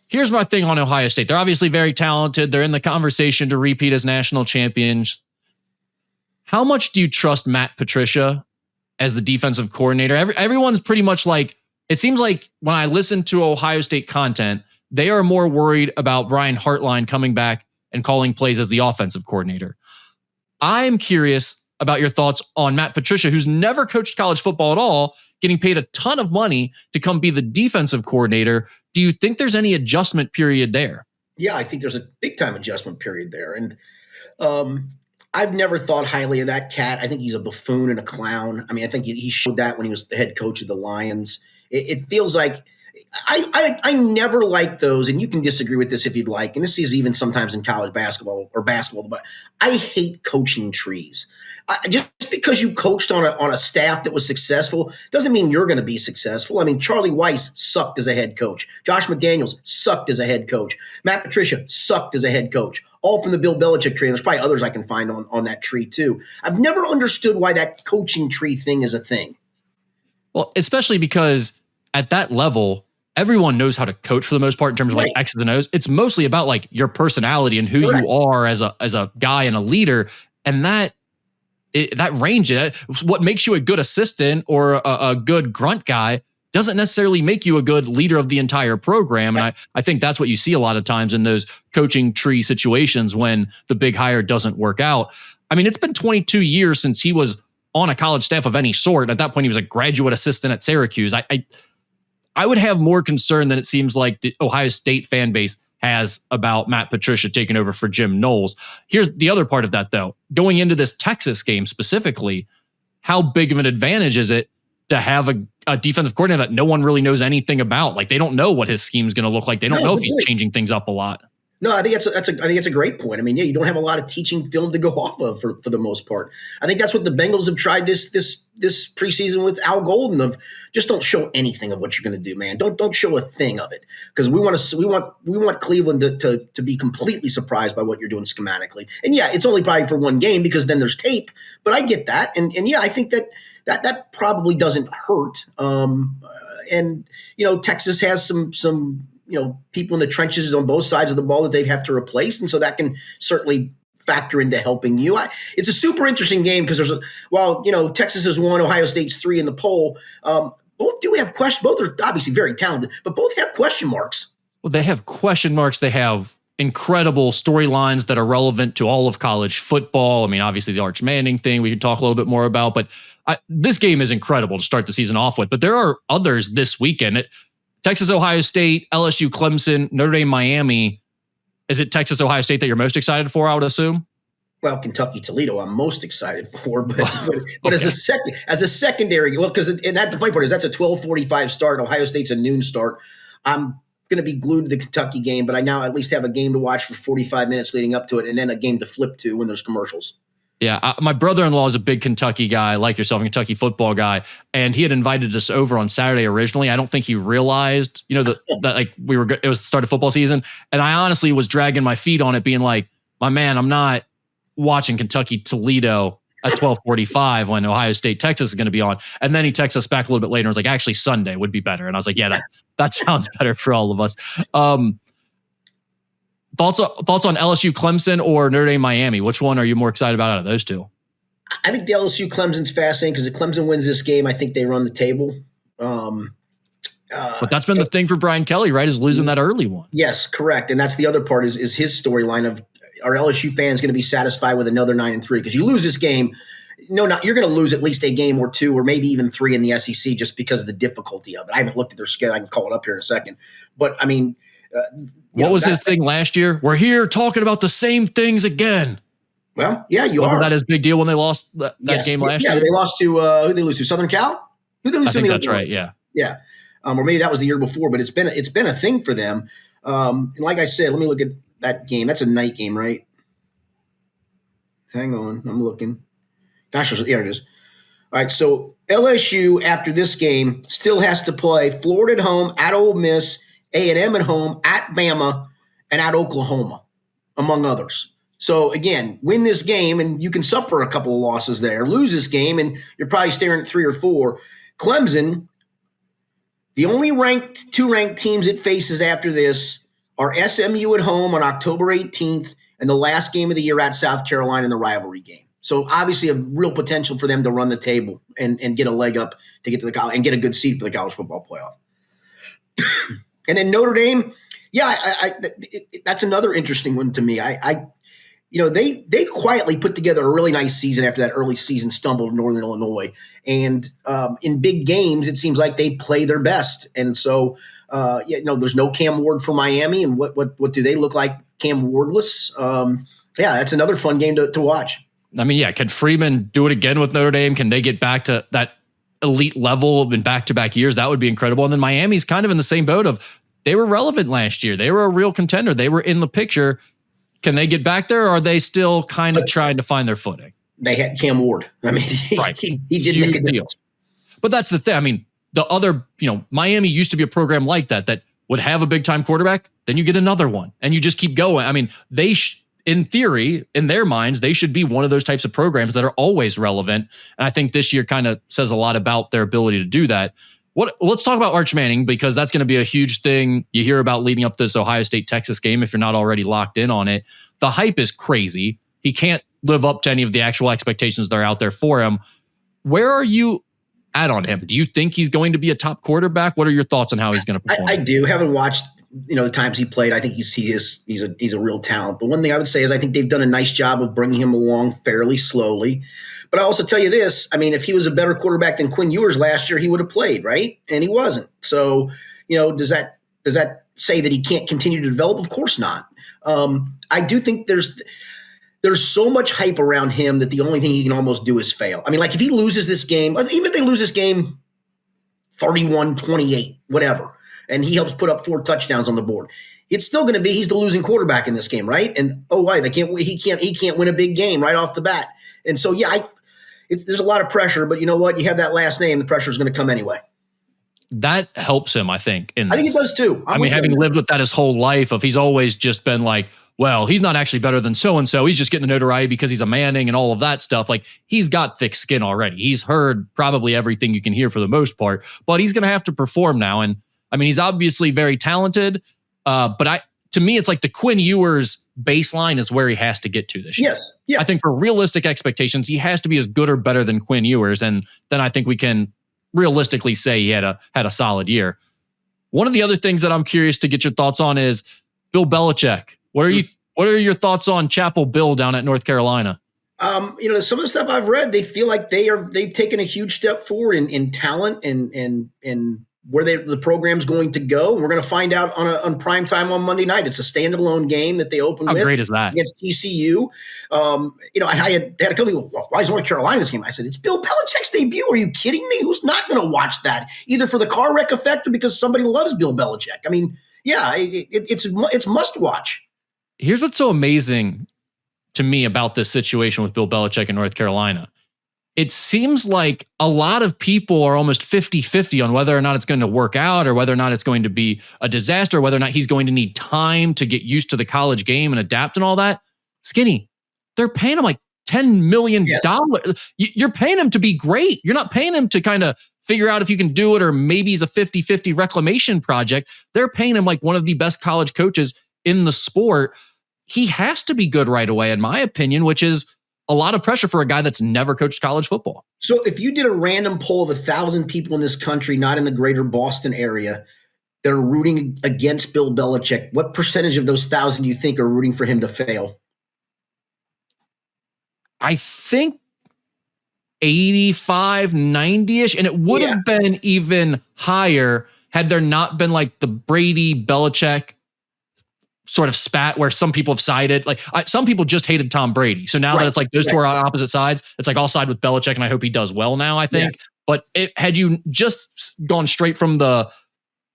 [SPEAKER 2] Here's my thing on Ohio State. They're obviously very talented. They're in the conversation to repeat as national champions. How much do you trust Matt Patricia as the defensive coordinator? Everyone's pretty much like, it seems like when I listen to Ohio State content, they are more worried about Brian Hartline coming back and calling plays as the offensive coordinator. I'm curious about your thoughts on Matt Patricia, who's never coached college football at all, getting paid a ton of money to come be the defensive coordinator. Do you think there's any adjustment period there?
[SPEAKER 1] Yeah, I think there's a big time adjustment period there. And I've never thought highly of that cat. I think he's a buffoon and a clown. I mean, I think he showed that when he was the head coach of the Lions. It feels like I never liked those, and you can disagree with this if you'd like, and this is even sometimes in college basketball, but I hate coaching trees. Just because you coached on a staff that was successful doesn't mean you're going to be successful. I mean, Charlie Weiss sucked as a head coach. Josh McDaniels sucked as a head coach. Matt Patricia sucked as a head coach. All from the Bill Belichick tree. And there's probably others I can find on that tree too. I've never understood why that coaching tree thing is a thing.
[SPEAKER 2] Well, especially because at that level, everyone knows how to coach for the most part in terms of like X's and O's. It's mostly about like your personality and who you are as a guy and a leader. And that range, what makes you a good assistant or a good grunt guy doesn't necessarily make you a good leader of the entire program. And I think that's what you see a lot of times in those coaching tree situations when the big hire doesn't work out. I mean, it's been 22 years since he was on a college staff of any sort. At that point, he was a graduate assistant at Syracuse. I would have more concern than it seems like the Ohio State fan base has about Matt Patricia taking over for Jim Knowles. Here's the other part of that, though. Going into this Texas game specifically, how big of an advantage is it to have a defensive coordinator that no one really knows anything about? Like, they don't know what his scheme's going to look like. They don't know if he's changing things up a lot.
[SPEAKER 1] No, I think that's a great point. I mean, yeah, you don't have a lot of teaching film to go off of for the most part. I think that's what the Bengals have tried this preseason with Al Golden, of just don't show anything of what you're going to do, man. Don't show a thing of it, because we want Cleveland to be completely surprised by what you're doing schematically. And yeah, it's only probably for one game because then there's tape. But I get that, and yeah, I think that probably doesn't hurt. And Texas has some people in the trenches on both sides of the ball that they have to replace. And so that can certainly factor into helping you. It's a super interesting game because Texas is 1, Ohio State's 3 in the poll. Both do have questions. Both are obviously very talented, but both have question marks.
[SPEAKER 2] Well, they have question marks. They have incredible storylines that are relevant to all of college football. I mean, obviously the Arch Manning thing we could talk a little bit more about, but this game is incredible to start the season off with. But there are others this weekend. Texas, Ohio State, LSU, Clemson, Notre Dame, Miami. Is it Texas, Ohio State that you're most excited for, I would assume?
[SPEAKER 1] Well, Kentucky, Toledo, I'm most excited for, but okay. as a secondary, because that's the funny part is that's a 12:45 start. Ohio State's a noon start. I'm going to be glued to the Kentucky game, but I now at least have a game to watch for 45 minutes leading up to it, and then a game to flip to when there's commercials.
[SPEAKER 2] Yeah, my brother-in-law is a big Kentucky guy, like yourself, a Kentucky football guy, and he had invited us over on Saturday originally. I don't think he realized, that like it was the start of football season, and I honestly was dragging my feet on it, being like, my man, I'm not watching Kentucky Toledo at 12:45 when Ohio State Texas is going to be on. And then he texted us back a little bit later and was like, actually Sunday would be better. And I was like, yeah, that sounds better for all of us. Thoughts on LSU Clemson or Notre Dame Miami? Which one are you more excited about out of those two?
[SPEAKER 1] I think the LSU Clemson's fascinating because if Clemson wins this game, I think they run the table.
[SPEAKER 2] But that's been the thing for Brian Kelly, right? Is losing that early one.
[SPEAKER 1] Yes, correct. And that's the other part is his storyline of, are LSU fans going to be satisfied with another 9-3? Because you lose this game, you're going to lose at least a game or two, or maybe even 3 in the SEC just because of the difficulty of it. I haven't looked at their schedule. I can call it up here in a second. But I mean,
[SPEAKER 2] what was his thing last year? We're here talking about the same things again.
[SPEAKER 1] Well, yeah, you
[SPEAKER 2] Wasn't
[SPEAKER 1] are.
[SPEAKER 2] that his big deal when they lost that game last year?
[SPEAKER 1] Yeah, they lost to who did they lose to? Southern Cal? Who did they lose
[SPEAKER 2] I
[SPEAKER 1] to?
[SPEAKER 2] think that's right. Yeah.
[SPEAKER 1] Yeah. Or maybe that was the year before, but it's been a thing for them. And like I said, let me look at that game. That's a night game, right? Hang on, I'm looking. Gosh, here it is. All right, so LSU after this game still has to play Florida at home, at Ole Miss, A&M at home, at Bama, and at Oklahoma, among others. So again, win this game and you can suffer a couple of losses there. Lose this game and you're probably staring at 3 or 4. Clemson, the only two ranked teams it faces after this are SMU at home on October 18th and the last game of the year at South Carolina in the rivalry game. So obviously a real potential for them to run the table and get a leg up to get to the college and get a good seed for the college football playoff. And then Notre Dame, that's another interesting one to me. They quietly put together a really nice season after that early season stumble in Northern Illinois. And in big games, it seems like they play their best. And so, there's no Cam Ward for Miami. And what do they look like? Cam Wardless. That's another fun game to watch.
[SPEAKER 2] I mean, yeah, can Freeman do it again with Notre Dame? Can they get back to that elite level in back-to-back years? That would be incredible. And then Miami's kind of in the same boat of they were relevant last year. They were a real contender. They were in the picture. Can they get back there, or are they still kind of trying to find their footing?
[SPEAKER 1] They had Cam Ward. I mean, he did make a difference.
[SPEAKER 2] But that's the thing. I mean, the other, Miami used to be a program like that would have a big-time quarterback, then you get another one, and you just keep going. I mean, they in theory, in their minds, they should be one of those types of programs that are always relevant. And I think this year kind of says a lot about their ability to do that. Let's talk about Arch Manning, because that's going to be a huge thing you hear about leading up to this Ohio State-Texas game if you're not already locked in on it. The hype is crazy. He can't live up to any of the actual expectations that are out there for him. Where are you at on him? Do you think he's going to be a top quarterback? What are your thoughts on how he's going to perform?
[SPEAKER 1] I do. Haven't watched the times he played. I think he's a real talent. The one thing I would say is I think they've done a nice job of bringing him along fairly slowly. But I also tell you this, I mean, if he was a better quarterback than Quinn Ewers last year, he would have played, right? And he wasn't. So, does that say that he can't continue to develop? Of course not. I do think there's so much hype around him that the only thing he can almost do is fail. I mean, like if he loses this game, even if they lose this game 31-28, whatever, and he helps put up 4 touchdowns on the board, it's still going to be he's the losing quarterback in this game, right? And he can't win a big game right off the bat. And so there's a lot of pressure, but you know what? You have that last name, the pressure is going to come anyway.
[SPEAKER 2] That helps him, I think.
[SPEAKER 1] I think it does too.
[SPEAKER 2] Having lived with that his whole life, he's always just been like, well, he's not actually better than so-and-so. He's just getting the notoriety because he's a Manning and all of that stuff. Like, he's got thick skin already. He's heard probably everything you can hear for the most part, but he's going to have to perform now. And I mean, he's obviously very talented, but to me, it's like the Quinn Ewers baseline is where he has to get to this year.
[SPEAKER 1] Yes. Yeah.
[SPEAKER 2] I think for realistic expectations, he has to be as good or better than Quinn Ewers. And then I think we can realistically say he had a solid year. One of the other things that I'm curious to get your thoughts on is Bill Belichick. What are your thoughts on Chapel Bill down at North Carolina?
[SPEAKER 1] Some of the stuff I've read, they feel like they've taken a huge step forward in talent and where the program's going to go. We're going to find out on prime time on Monday night. It's a standalone game that they open with.
[SPEAKER 2] How great is that?
[SPEAKER 1] Against TCU. I had a couple people, well, why is North Carolina this game? I said, it's Bill Belichick's debut. Are you kidding me? Who's not going to watch that? Either for the car wreck effect or because somebody loves Bill Belichick. I mean, yeah, it's must watch.
[SPEAKER 2] Here's what's so amazing to me about this situation with Bill Belichick in North Carolina. It seems like a lot of people are almost 50-50 on whether or not it's going to work out or whether or not it's going to be a disaster, or whether or not he's going to need time to get used to the college game and adapt and all that. Skinny, they're paying him like $10 million. Yes. You're paying him to be great. You're not paying him to kind of figure out if you can do it, or maybe he's a 50-50 reclamation project. They're paying him like one of the best college coaches in the sport. He has to be good right away, in my opinion, which is a lot of pressure for a guy that's never coached college football.
[SPEAKER 1] So if you did a random poll of 1,000 people in this country, not in the greater Boston area, that are rooting against Bill Belichick, what percentage of those 1,000 do you think are rooting for him to fail?
[SPEAKER 2] I think 85, 90-ish, and it would have been even higher had there not been like the Brady Belichick sort of spat where some people have sided. Like some people just hated Tom Brady. So now that it's like those two are on opposite sides, it's like I'll side with Belichick and I hope he does well now, I think. Yeah. But had you just gone straight from the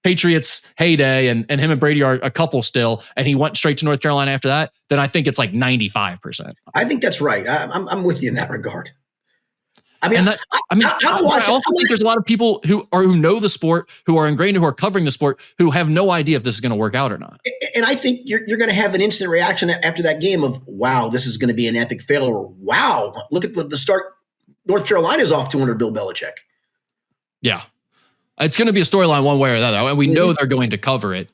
[SPEAKER 2] Patriots heyday and him and Brady are a couple still, and he went straight to North Carolina after that, then I think it's like 95%.
[SPEAKER 1] I think that's right. I'm with you in that regard.
[SPEAKER 2] I also think there's a lot of people who know the sport, who are ingrained, who are covering the sport, who have no idea if this is going to work out or not.
[SPEAKER 1] And I think you're going to have an instant reaction after that game of, wow, this is going to be an epic failure. Or, wow, look at the start. North Carolina's off to under Bill Belichick.
[SPEAKER 2] Yeah. It's going to be a storyline one way or the other. And we know they're going to cover it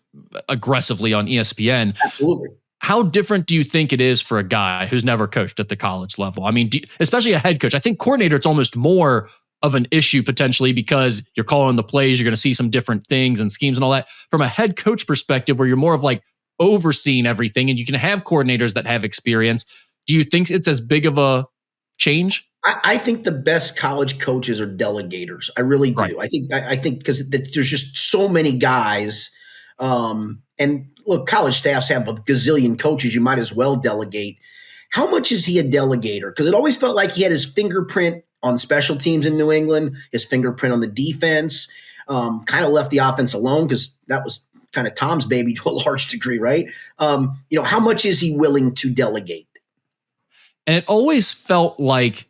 [SPEAKER 2] aggressively on ESPN.
[SPEAKER 1] Absolutely.
[SPEAKER 2] How different do you think it is for a guy who's never coached at the college level? I mean, especially a head coach. I think coordinator, it's almost more of an issue potentially because you're calling the plays, you're going to see some different things and schemes and all that. From a head coach perspective, where you're more of like overseeing everything and you can have coordinators that have experience, do you think it's as big of a change?
[SPEAKER 1] I think the best college coaches are delegators. I really do. Right. I think because there's just so many guys and look, college staffs have a gazillion coaches. You might as well delegate. How much is he a delegator? Because it always felt like he had his fingerprint on special teams in New England, his fingerprint on the defense, kind of left the offense alone because that was kind of Tom's baby to a large degree, right? How much is he willing to delegate?
[SPEAKER 2] And it always felt like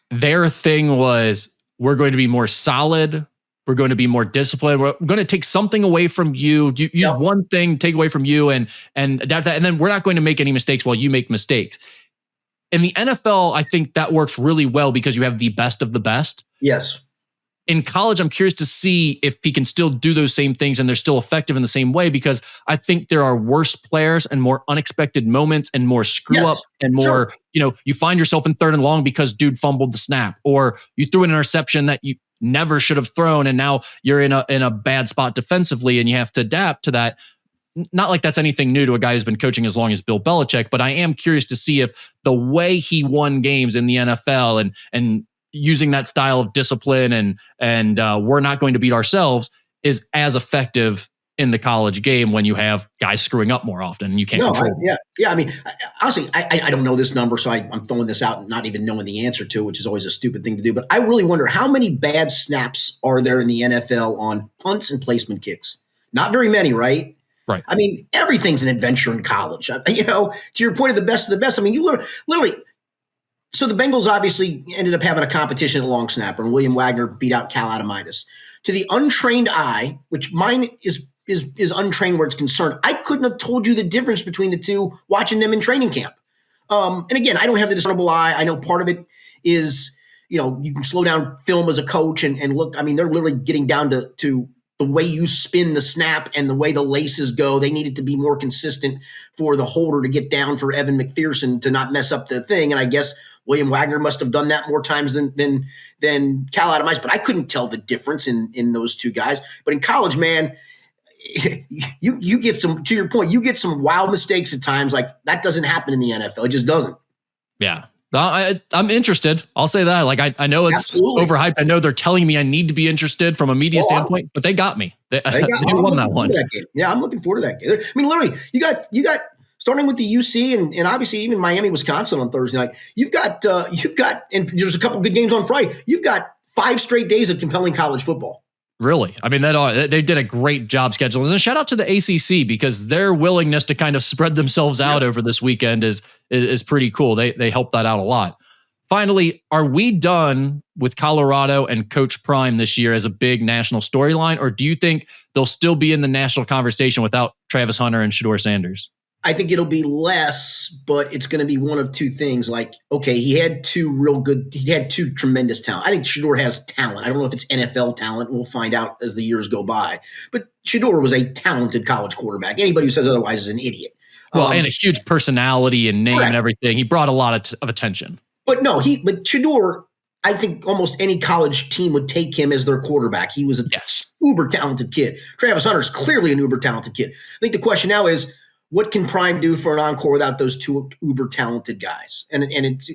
[SPEAKER 2] their thing was, we're going to be more solid. We're going to be more disciplined. We're going to take something away from you. Use one thing, take away from you, and adapt that. And then we're not going to make any mistakes while you make mistakes. In the NFL, I think that works really well because you have the best of the best.
[SPEAKER 1] Yes.
[SPEAKER 2] in college, I'm curious to see if he can still do those same things and they're still effective in the same way, because I think there are worse players and more unexpected moments and more screw ups and more, you find yourself in 3rd and long because dude fumbled the snap, or you threw an interception that you never should have thrown, and now you're in a bad spot defensively and you have to adapt to that. Not like that's anything new to a guy who's been coaching as long as Bill Belichick, but I am curious to see if the way he won games in the NFL and using that style of discipline and we're not going to beat ourselves is as effective in the college game when you have guys screwing up more often and you can't control them.
[SPEAKER 1] I mean, honestly, I don't know this number, so I'm throwing this out and not even knowing the answer to, which is always a stupid thing to do. But I really wonder how many bad snaps are there in the NFL on punts and placement kicks? Not very many, right?
[SPEAKER 2] Right.
[SPEAKER 1] I mean, everything's an adventure in college. To your point of the best of the best. I mean, you literally. So the Bengals obviously ended up having a competition at long snapper, and William Wagner beat out Cal Adamitis. To the untrained eye, which mine is untrained where it's concerned, I couldn't have told you the difference between the two watching them in training camp. And again, I don't have the discernible eye. I know part of it is, you can slow down film as a coach and look. I mean, they're literally getting down to the way you spin the snap and the way the laces go. They needed to be more consistent for the holder to get down for Evan McPherson to not mess up the thing. And I guess William Wagner must have done that more times than Cal Adamitis, but I couldn't tell the difference in those two guys. But in college, man, you get some, to your point, you get some wild mistakes at times. Like that doesn't happen in the NFL. It just doesn't.
[SPEAKER 2] Yeah. I'm interested. I'll say that. Like I know it's
[SPEAKER 1] Absolutely
[SPEAKER 2] overhyped. I know they're telling me I need to be interested from a media standpoint, but they got me. They won that one.
[SPEAKER 1] Yeah, I'm looking forward to that game. I mean, literally, you got starting with the UC and obviously even Miami, Wisconsin on Thursday night. You've got and there's a couple good games on Friday. You've got 5 straight days of compelling college football.
[SPEAKER 2] Really? I mean, they did a great job scheduling. And shout out to the ACC because their willingness to kind of spread themselves out over this weekend is pretty cool. They helped that out a lot. Finally, are we done with Colorado and Coach Prime this year as a big national storyline, or do you think they'll still be in the national conversation without Travis Hunter and Shedeur Sanders?
[SPEAKER 1] I think it'll be less, but it's going to be one of two things. Like, okay, he had two tremendous talent. I think Shedeur has talent. I don't know if it's NFL talent. We'll find out as the years go by. But Shedeur was a talented college quarterback. Anybody who says otherwise is an idiot.
[SPEAKER 2] Well, and a huge personality and name and everything. He brought a lot of attention. But
[SPEAKER 1] but Shedeur, I think almost any college team would take him as their quarterback. He was an uber talented kid. Travis Hunter is clearly an uber talented kid. I think the question now is, what can Prime do for an encore without those two uber talented guys? And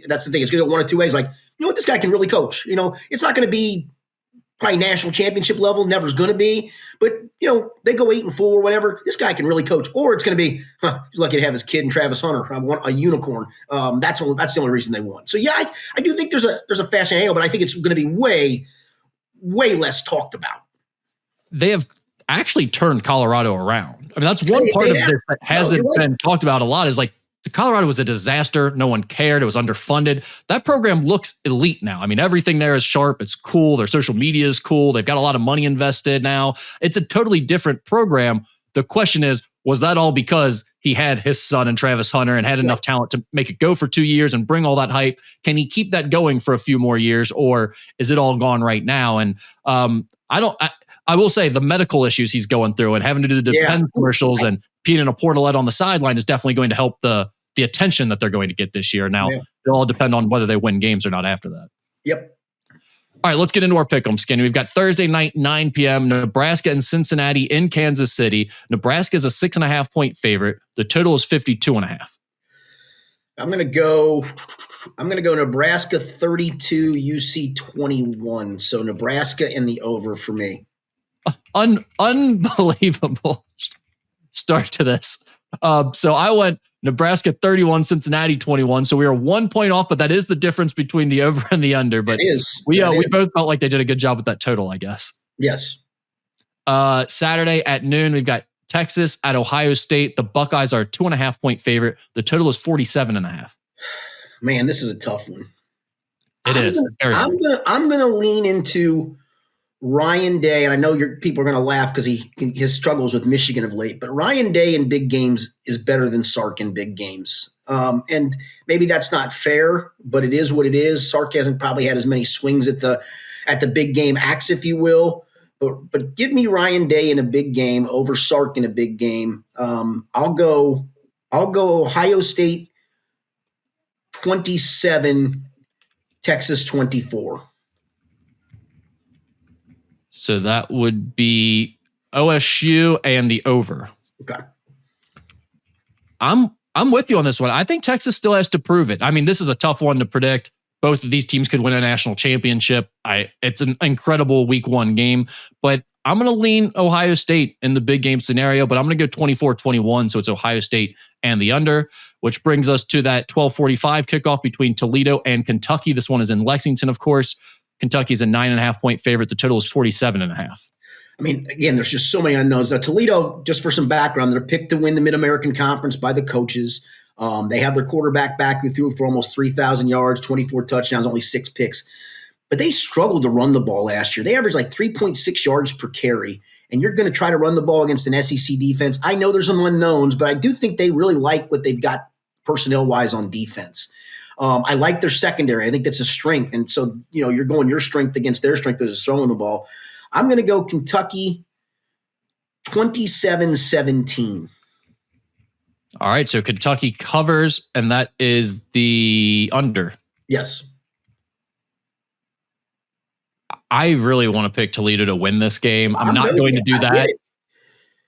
[SPEAKER 1] that's the thing. It's going to go one of two ways. Like, this guy can really coach. It's not going to be probably national championship level. Never's going to be. But, they go 8-4 or whatever. This guy can really coach. Or it's going to be, he's lucky to have his kid and Travis Hunter. I want a unicorn. That's the only reason they won. So, yeah, I do think there's a fascinating angle, but I think it's going to be way, way less talked about.
[SPEAKER 2] They have actually turned Colorado around. I mean, that's one part of this that hasn't been talked about a lot is like Colorado was a disaster. No one cared. It was underfunded. That program looks elite now. I mean, everything there is sharp. It's cool. Their social media is cool. They've got a lot of money invested now. It's a totally different program. The question is, was that all because he had his son and Travis Hunter and had enough talent to make it go for 2 years and bring all that hype? Can he keep that going for a few more years, or is it all gone right now? And I will say the medical issues he's going through and having to do the defense commercials and peeing in a portalette on the sideline is definitely going to help the attention that they're going to get this year. Now, it'll all depend on whether they win games or not after that.
[SPEAKER 1] Yep.
[SPEAKER 2] All right, let's get into our pick'em, Skinny. We've got Thursday night, 9 p.m., Nebraska and Cincinnati in Kansas City. Nebraska is a 6.5-point favorite. The total is 52.5.
[SPEAKER 1] I'm going to go Nebraska 32, UC 21. So Nebraska in the over for me.
[SPEAKER 2] Unbelievable start to this. So I went Nebraska 31, Cincinnati 21. So we are 1 point off, but that is the difference between the over and the under. But we both felt like they did a good job with that total, I guess.
[SPEAKER 1] Yes.
[SPEAKER 2] Saturday at noon, we've got Texas at Ohio State. The Buckeyes are a 2.5-point favorite. The total is 47.5.
[SPEAKER 1] Man, this is a tough one. I'm gonna lean into Ryan Day, and I know people are going to laugh because his struggles with Michigan of late, but Ryan Day in big games is better than Sark in big games. And maybe that's not fair, but it is what it is. Sark hasn't probably had as many swings at the at the big game axe, if you will. But give me Ryan Day in a big game over Sark in a big game. I'll go Ohio State 27, Texas 24.
[SPEAKER 2] So that would be OSU and the over.
[SPEAKER 1] Okay.
[SPEAKER 2] I'm with you on this one. I think Texas still has to prove it. I mean, this is a tough one to predict. Both of these teams could win a national championship. It's an incredible week one game, but I'm going to lean Ohio State in the big game scenario, but I'm going to go 24-21. So it's Ohio State and the under, which brings us to that 12:45 kickoff between Toledo and Kentucky. This one is in Lexington, of course. Kentucky is a 9.5 point favorite. The total is 47.5.
[SPEAKER 1] I mean, again, there's just so many unknowns. Now, Toledo, just for some background, they're picked to win the Mid-American Conference by the coaches. They have their quarterback back who threw for almost 3,000 yards, 24 touchdowns, only 6 picks. But they struggled to run the ball last year. They averaged like 3.6 yards per carry. And you're going to try to run the ball against an SEC defense. I know there's some unknowns, but I do think they really like what they've got personnel-wise on defense. I like their secondary. I think that's a strength. And so, you're going your strength against their strength as throwing the ball. I'm going to go Kentucky 27-17.
[SPEAKER 2] All right, so Kentucky covers, and that is the under.
[SPEAKER 1] Yes.
[SPEAKER 2] I really want to pick Toledo to win this game. I'm not going to do that.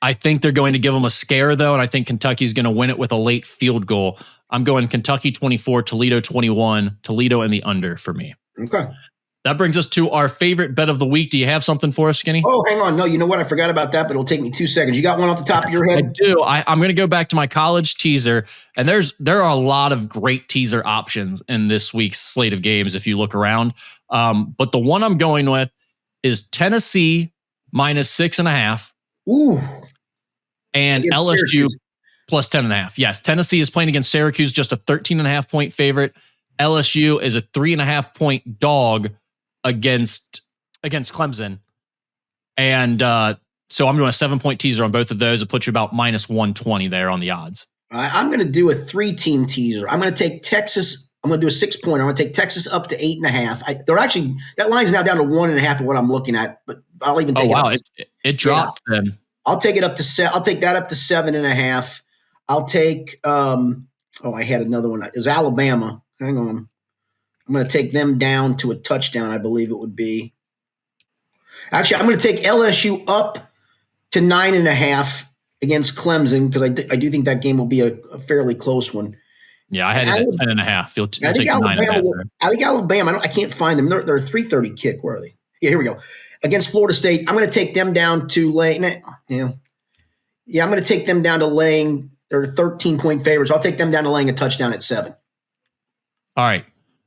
[SPEAKER 2] I think they're going to give them a scare, though, and I think Kentucky's going to win it with a late field goal. I'm going Kentucky 24, Toledo 21, Toledo and the under for me.
[SPEAKER 1] Okay.
[SPEAKER 2] That brings us to our favorite bet of the week. Do you have something for us, Skinny?
[SPEAKER 1] Oh, hang on. No, you know what? I forgot about that, but it'll take me 2 seconds. You got one off the top of your head?
[SPEAKER 2] I do. I'm going to go back to my college teaser, and there are a lot of great teaser options in this week's slate of games if you look around. But the one I'm going with is Tennessee minus 6.5.
[SPEAKER 1] Ooh.
[SPEAKER 2] And LSU Syracuse plus 10.5. Yes, Tennessee is playing against Syracuse, just a 13.5 point favorite. LSU is a 3.5 point dog against Clemson. And so I'm doing a 7 point teaser on both of those. It puts you about minus 120 there on the odds.
[SPEAKER 1] I'm going to do a 3-team teaser. I'm going to take Texas. I'm going to do a 6 pointer. I'm going to take Texas up to 8.5. They're actually, that line's now down to 1.5 of what I'm looking at, but I'll even take
[SPEAKER 2] it dropped then.
[SPEAKER 1] I'll take it up to I'll take that up to 7.5. I'll take I had another one. It was Alabama. Hang on. I'm going to take them down to a touchdown, I believe it would be. Actually, I'm going to take LSU up to 9.5 against Clemson because I do think that game will be a fairly close one.
[SPEAKER 2] Yeah, I had it at 10.5. You'll take 9.5.
[SPEAKER 1] I think Alabama. I can't find them. They're a 3:30 kick. Where are they? Yeah, here we go. Against Florida State, I'm going to take them down to laying. I'm going to take them down to laying. They're 13-point favorites. I'll take them down to laying a touchdown at 7.
[SPEAKER 2] All right.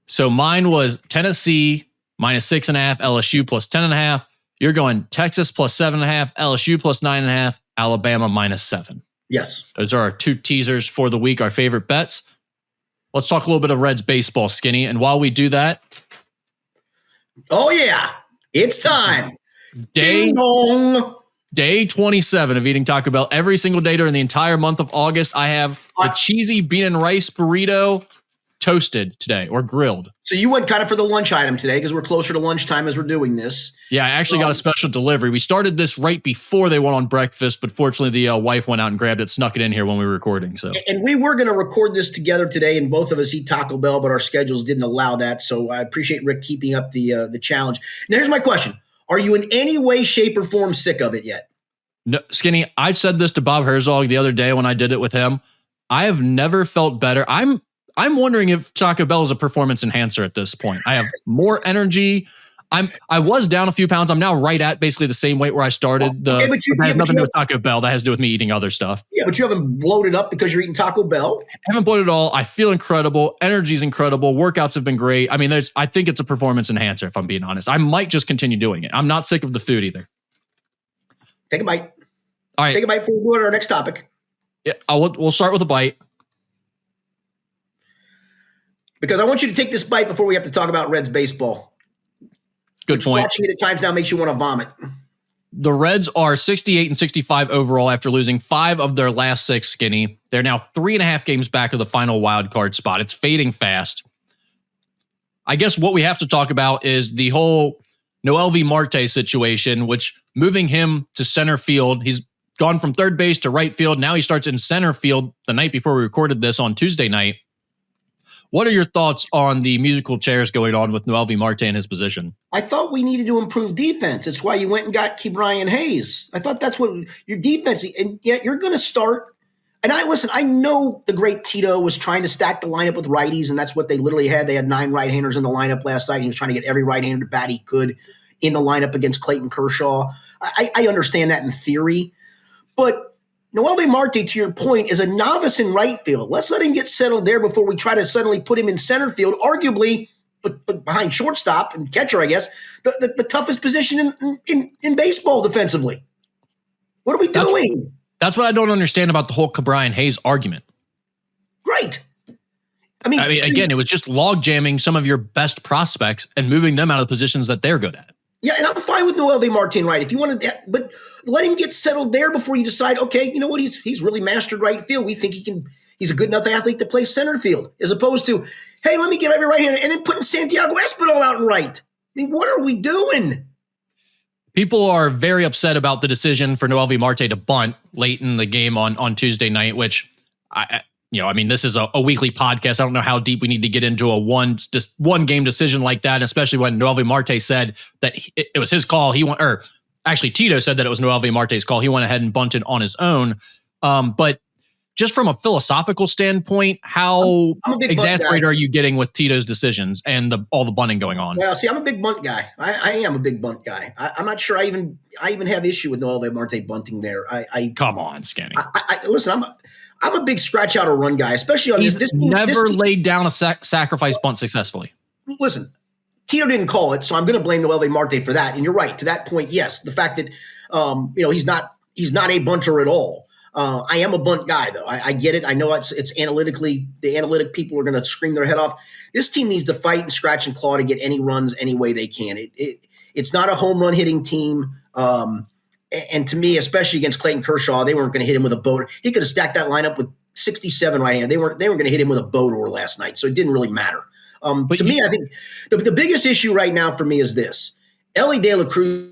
[SPEAKER 2] So mine was Tennessee minus 6.5, LSU plus 10.5. You're going Texas plus 7.5, LSU plus 9.5, Alabama minus 7.
[SPEAKER 1] Yes.
[SPEAKER 2] Those are our 2 teasers for the week, our favorite bets. Let's talk a little bit of Reds baseball, Skinny. And while we do that.
[SPEAKER 1] Oh, yeah. It's time.
[SPEAKER 2] Day 27 of eating Taco Bell. Every single day during the entire month of August, I have a cheesy bean and rice burrito toasted today or grilled.
[SPEAKER 1] So you went kind of for the lunch item today because we're closer to lunchtime as we're doing this.
[SPEAKER 2] Yeah, I actually got a special delivery. We started this right before they went on breakfast, but fortunately the wife went out and grabbed it, snuck it in here when we were recording. So, and
[SPEAKER 1] we were going to record this together today, and both of us eat Taco Bell, but our schedules didn't allow that. So I appreciate Rick keeping up the challenge. Now here's my question: are you in any way, shape, or form sick of it yet?
[SPEAKER 2] No, Skinny. I said this to Bob Herzog the other day when I did it with him. I have never felt better. I'm wondering if Taco Bell is a performance enhancer at this point. I have more energy. I was down a few pounds. I'm now right at basically the same weight where I started. That has nothing to do with Taco Bell. That has to do with me eating other stuff.
[SPEAKER 1] Yeah, but you haven't bloated up because you're eating Taco Bell.
[SPEAKER 2] I haven't bloated at all. I feel incredible. Energy's incredible. Workouts have been great. I mean, I think it's a performance enhancer, if I'm being honest. I might just continue doing it. I'm not sick of the food either.
[SPEAKER 1] Take a bite.
[SPEAKER 2] All right.
[SPEAKER 1] Take a bite before we go to our next topic.
[SPEAKER 2] Yeah, we'll start with a bite.
[SPEAKER 1] Because I want you to take this bite before we have to talk about Reds baseball.
[SPEAKER 2] Good point.
[SPEAKER 1] Watching it at times now makes you want to vomit.
[SPEAKER 2] The Reds are 68-65 overall after losing 5 of their last 6, Skinny. They're now 3.5 games back of the final wild card spot. It's fading fast. I guess what we have to talk about is the whole Noelvi Marte situation, which moving him to center field, he's gone from third base to right field. Now he starts in center field the night before we recorded this on Tuesday night. What are your thoughts on the musical chairs going on with Noelvi Marte in his position?
[SPEAKER 1] I thought we needed to improve defense. That's why you went and got Ke'Bryan Hayes. I thought that's what your defense, and yet you're going to start. And I know the great Tito was trying to stack the lineup with righties, and that's what they literally had. They had 9 right-handers in the lineup last night. And he was trying to get every right-hander to bat he could in the lineup against Clayton Kershaw. I understand that in theory. But Noelvi Marte, to your point, is a novice in right field. Let's let him get settled there before we try to suddenly put him in center field, arguably, but behind shortstop and catcher, I guess, the toughest position in baseball defensively. What are we doing?
[SPEAKER 2] That's what I don't understand about the whole Ke'Bryan Hayes argument.
[SPEAKER 1] Right.
[SPEAKER 2] I mean, again, it was just log jamming some of your best prospects and moving them out of the positions that they're good at.
[SPEAKER 1] Yeah, and I'm fine with Noelvi Marte, right? If you want to, but let him get settled there before you decide, okay, you know what, he's really mastered right field. We think he's a good enough athlete to play center field, as opposed to, hey, let me get every right-hander and then putting Santiago Espinal out in right. I mean, what are we doing?
[SPEAKER 2] People are very upset about the decision for Noelvi Marte to bunt late in the game on Tuesday night, which this is a weekly podcast. I don't know how deep we need to get into a one game decision like that, especially when Noelvi Marte said that it was his call. Tito said that it was Noelvi Marte's call. He went ahead and bunted on his own. But just from a philosophical standpoint, how exasperated are you getting with Tito's decisions and all the bunting going on?
[SPEAKER 1] Well, see, I'm a big bunt guy. I am a big bunt guy. I'm not sure I even have issue with Noelvi Marte bunting there.
[SPEAKER 2] Come on, Skinny.
[SPEAKER 1] Listen, I'm a big scratch out or run guy, especially on this team.
[SPEAKER 2] Never laid down a sacrifice bunt successfully.
[SPEAKER 1] Listen, Tito didn't call it, so I'm going to blame Noelvi Marte for that. And you're right. To that point, yes, the fact that he's not a bunter at all. I am a bunt guy, though. I get it. I know it's analytically, the analytic people are going to scream their head off. This team needs to fight and scratch and claw to get any runs any way they can. It's not a home run hitting team. And to me, especially against Clayton Kershaw, they weren't going to hit him with a boat. He could have stacked that lineup with 67 right hand. They weren't going to hit him with a boat or last night, so it didn't really matter. But to me, I think the biggest issue right now for me is this: Elly De La Cruz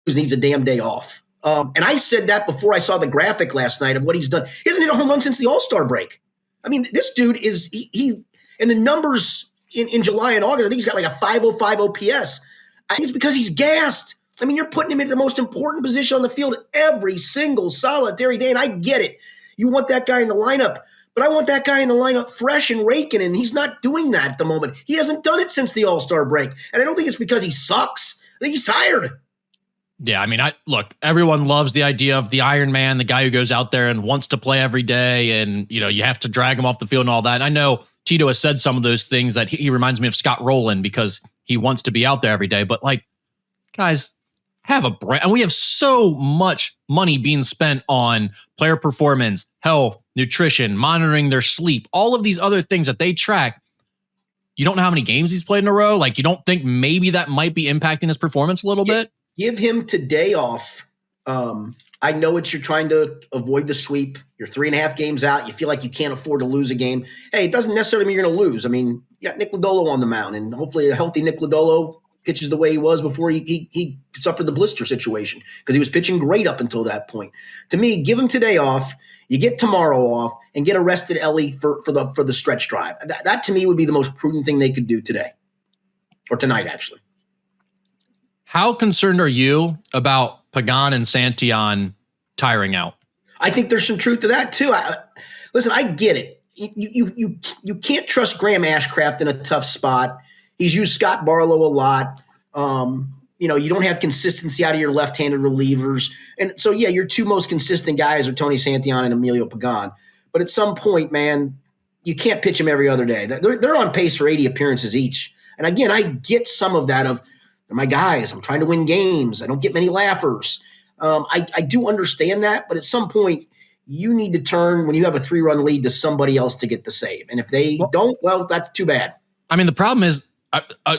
[SPEAKER 1] needs a damn day off. And I said that before I saw the graphic last night of what he's done. He hasn't hit a home run since the All-Star break. I mean, this dude is he and the numbers in July and August, I think he's got like a 505 OPS. I think it's because he's gassed. I mean, you're putting him into the most important position on the field every single solitary day, and I get it. You want that guy in the lineup, but I want that guy in the lineup fresh and raking, and he's not doing that at the moment. He hasn't done it since the All-Star break, and I don't think it's because he sucks. I think he's tired.
[SPEAKER 2] Yeah, I mean, look, everyone loves the idea of the Iron Man, the guy who goes out there and wants to play every day, and you have to drag him off the field and all that. And I know Tito has said some of those things that he reminds me of Scott Rowland because he wants to be out there every day, but guys, have a brand. And we have so much money being spent on player performance, health, nutrition, monitoring their sleep, all of these other things that they track. You don't know how many games he's played in a row. You don't think maybe that might be impacting his performance a little bit?
[SPEAKER 1] Give him today off. I know you're trying to avoid the sweep. You're 3.5 games out. You feel like you can't afford to lose a game. Hey, it doesn't necessarily mean you're going to lose. I mean, you got Nick Lodolo on the mound, and hopefully a healthy Nick Lodolo pitches the way he was before he suffered the blister situation, because he was pitching great up until that point. To me, give him today off. You get tomorrow off and get arrested Elly for the stretch drive. That to me would be the most prudent thing they could do today or tonight, actually.
[SPEAKER 2] How concerned are you about Pagan and Santillan tiring out?
[SPEAKER 1] I think there's some truth to that too. Listen, I get it. You can't trust Graham Ashcraft in a tough spot. He's used Scott Barlow a lot. You don't have consistency out of your left-handed relievers. And so, yeah, your two most consistent guys are Tony Santillan and Emilio Pagan. But at some point, man, you can't pitch them every other day. They're on pace for 80 appearances each. And again, I get some of that of, they're my guys. I'm trying to win games. I don't get many laughers. I do understand that. But at some point, you need to turn, when you have a 3-run lead, to somebody else to get the save. And if they don't, well, that's too bad.
[SPEAKER 2] I mean, the problem is,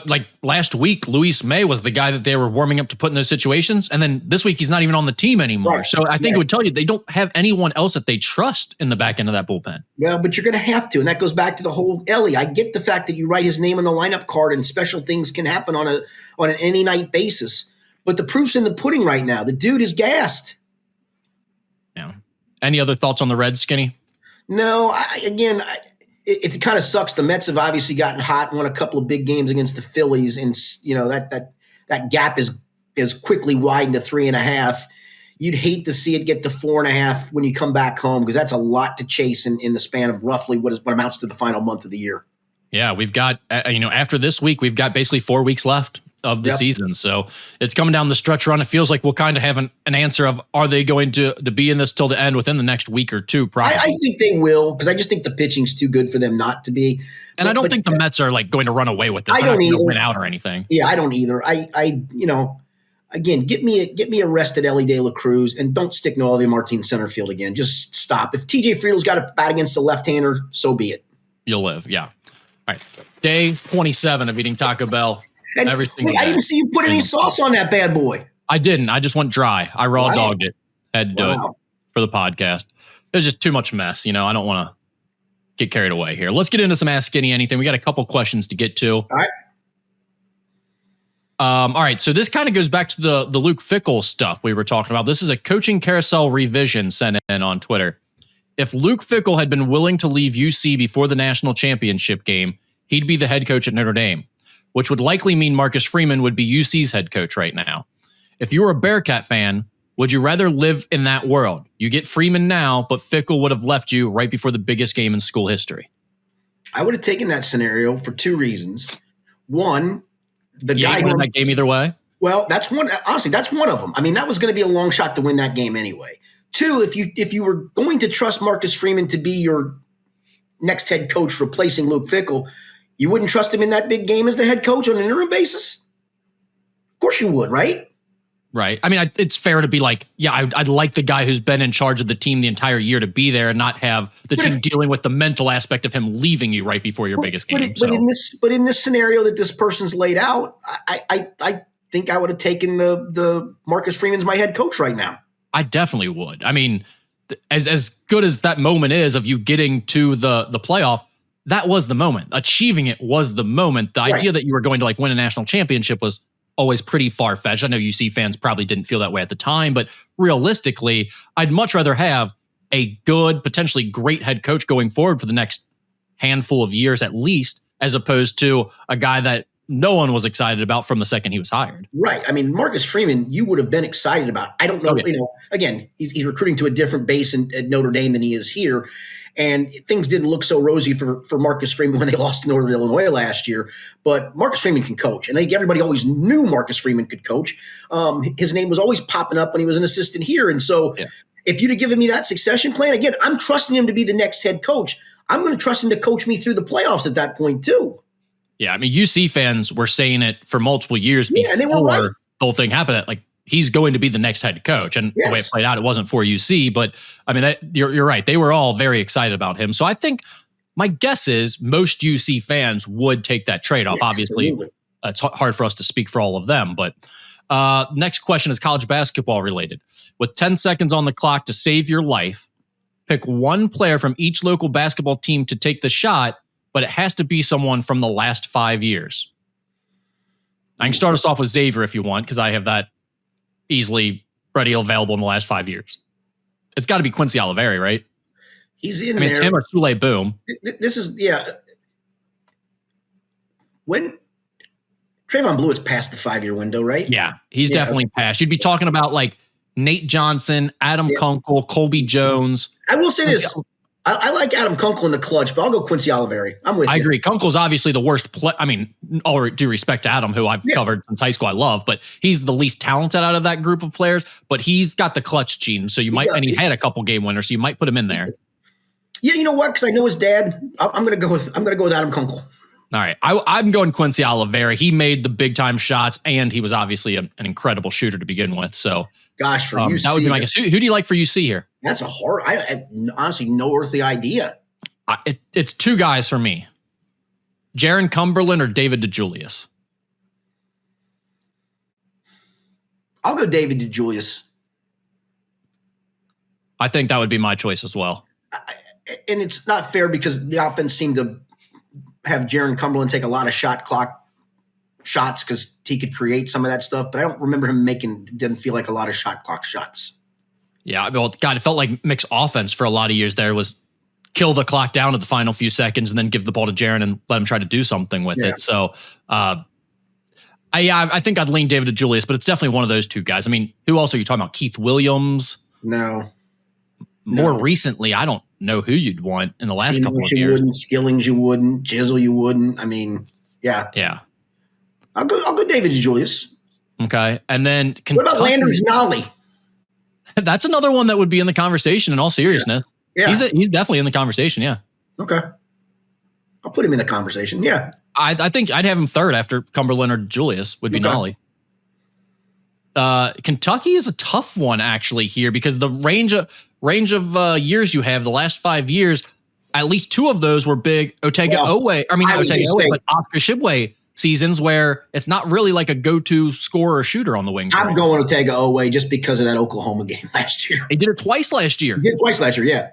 [SPEAKER 2] Like last week, Luis May was the guy that they were warming up to put in those situations. And then this week, he's not even on the team anymore. Right. So I think it would tell you they don't have anyone else that they trust in the back end of that bullpen.
[SPEAKER 1] Well, but you're going to have to. And that goes back to the whole Ellie. I get the fact that you write his name on the lineup card and special things can happen on an any night basis. But the proof's in the pudding right now. The dude is gassed.
[SPEAKER 2] Yeah. Any other thoughts on the Reds, Skinny?
[SPEAKER 1] No, it kind of sucks. The Mets have obviously gotten hot, won a couple of big games against the Phillies, and that gap is quickly widened to 3.5. You'd hate to see it get to 4.5 when you come back home, because that's a lot to chase in the span of roughly what amounts to the final month of the year. Yeah,
[SPEAKER 2] we've got after this week, we've got basically 4 weeks left of the season. So it's coming down the stretch run. It feels like we'll kind of have an answer of, are they going to be in this till the end within the next week or two? Probably.
[SPEAKER 1] I think they will, because I just think the pitching's too good for them not to be.
[SPEAKER 2] And I don't think the Mets are like going to run away with this.
[SPEAKER 1] I don't either.
[SPEAKER 2] Win out or anything.
[SPEAKER 1] Yeah, I don't either. Again, get me a rested Ellie De La Cruz, and don't stick Noelvi Martin center field again. Just stop. If TJ Friedel's got to bat against a left-hander, so be it.
[SPEAKER 2] You'll live. Yeah. All right. Day 27 of eating Taco Bell.
[SPEAKER 1] And wait, I didn't see you put any sauce on that bad boy.
[SPEAKER 2] I didn't. I just went dry. I raw dogged it. Had to do it for the podcast. It was just too much mess. I don't want to get carried away here. Let's get into some Ask Skinny Anything. We got a couple questions to get to. All right. So this kind of goes back to the Luke Fickell stuff we were talking about. This is a coaching carousel revision sent in on Twitter. If Luke Fickell had been willing to leave UC before the national championship game, he'd be the head coach at Notre Dame, which would likely mean Marcus Freeman would be UC's head coach right now. If you were a Bearcat fan, would you rather live in that world? You get Freeman now, but Fickell would have left you right before the biggest game in school history.
[SPEAKER 1] I would have taken that scenario for two reasons. One, the guy
[SPEAKER 2] who won that game either way.
[SPEAKER 1] Well, that's one. Honestly, that's one of them. I mean, that was going to be a long shot to win that game anyway. Two, if you were going to trust Marcus Freeman to be your next head coach replacing Luke Fickell, you wouldn't trust him in that big game as the head coach on an interim basis? Of course you would, right?
[SPEAKER 2] Right. I mean, it's fair to be like, yeah, I'd like the guy who's been in charge of the team the entire year to be there and not have the team dealing with the mental aspect of him leaving you right before your biggest game.
[SPEAKER 1] But in this scenario that this person's laid out, I think I would have taken the Marcus Freeman's my head coach right now.
[SPEAKER 2] I definitely would. I mean, as good as that moment is of you getting to the playoff, that was the moment. Achieving it was the moment. The idea that you were going to like win a national championship was always pretty far-fetched. I know UC fans probably didn't feel that way at the time, but realistically, I'd much rather have a good, potentially great head coach going forward for the next handful of years at least, as opposed to a guy that no one was excited about from the second he was hired.
[SPEAKER 1] Right. I mean, Marcus Freeman, you would have been excited about. I don't know. Okay. Again, he's recruiting to a different base at Notre Dame than he is here. And things didn't look so rosy for Marcus Freeman when they lost to Northern Illinois last year. But Marcus Freeman can coach. And I think everybody always knew Marcus Freeman could coach. His name was always popping up when he was an assistant here. And so if you'd have given me that succession plan, again, I'm trusting him to be the next head coach. I'm going to trust him to coach me through the playoffs at that point too.
[SPEAKER 2] Yeah, I mean, UC fans were saying it for multiple years before the whole thing happened. Like, he's going to be the next head coach. And the way it played out, it wasn't for UC. But, I mean, you're right. They were all very excited about him. So I think my guess is most UC fans would take that trade-off. Yeah, obviously, it's hard for us to speak for all of them. But next question is college basketball related. With 10 seconds on the clock to save your life, pick one player from each local basketball team to take the shot, but it has to be someone from the last 5 years. I can start us off with Xavier if you want, because I have that easily ready available in the last 5 years. It's got to be Quincy Oliveri, right?
[SPEAKER 1] He's in
[SPEAKER 2] there.
[SPEAKER 1] It's
[SPEAKER 2] him or Sule Boom.
[SPEAKER 1] This is, when Trayvon Bluett's past the 5-year window, right?
[SPEAKER 2] Yeah, he's definitely past. You'd be talking about like Nate Johnson, Adam Kunkel, Colby Jones.
[SPEAKER 1] I will say this. I like Adam Kunkel in the clutch, but I'll go Quincy Oliveri. I'm with you.
[SPEAKER 2] I agree. Kunkel's obviously the worst play. I mean, all due respect to Adam, who I've covered since high school, I love, but he's the least talented out of that group of players. But he's got the clutch gene, so and he had a couple game winners, so you might put him in there.
[SPEAKER 1] Yeah, you know what? Because I know his dad. I'm gonna go with Adam Kunkel.
[SPEAKER 2] All right, I'm going Quincy Oliveri. He made the big time shots, and he was obviously an incredible shooter to begin with. So,
[SPEAKER 1] gosh, for UC,
[SPEAKER 2] that would be my guess. Who do you like for UC here?
[SPEAKER 1] That's a hard. I honestly no earthly idea.
[SPEAKER 2] It's two guys for me. Jaron Cumberland or David DeJulius?
[SPEAKER 1] I'll go David DeJulius.
[SPEAKER 2] I think that would be my choice as well.
[SPEAKER 1] And it's not fair because the offense seemed to have Jaron Cumberland take a lot of shot clock shots because he could create some of that stuff, but I don't remember him didn't feel like a lot of shot clock shots.
[SPEAKER 2] Yeah, well, God, it felt like Mick's offense for a lot of years there was kill the clock down at the final few seconds and then give the ball to Jaron and let him try to do something with it. So, I think I'd lean David DeJulius, but it's definitely one of those two guys. I mean, who else are you talking about? Keith Williams?
[SPEAKER 1] No.
[SPEAKER 2] More recently, I don't know who you'd want in the last couple of
[SPEAKER 1] you
[SPEAKER 2] years.
[SPEAKER 1] Wouldn't, Skillings you wouldn't, Jizzle you wouldn't. I mean, yeah. I'll go David DeJulius.
[SPEAKER 2] Okay. And then Kentucky,
[SPEAKER 1] what about Landers Nolly?
[SPEAKER 2] That's another one that would be in the conversation in all seriousness.
[SPEAKER 1] Yeah.
[SPEAKER 2] He's definitely in the conversation, yeah.
[SPEAKER 1] Okay. I'll put him in the conversation, yeah.
[SPEAKER 2] I think I'd have him third after Cumberland or Julius would be Nolly. Kentucky is a tough one actually here because the range of years you have, the last 5 years, at least two of those were big Otega Oweh. I mean, not Otega Oweh, but Oscar Shibwe seasons where it's not really like a go-to scorer or shooter on the wing.
[SPEAKER 1] I'm going Otega Oweh just because of that Oklahoma game last year.
[SPEAKER 2] He did it twice last year.
[SPEAKER 1] He did it twice last year, yeah.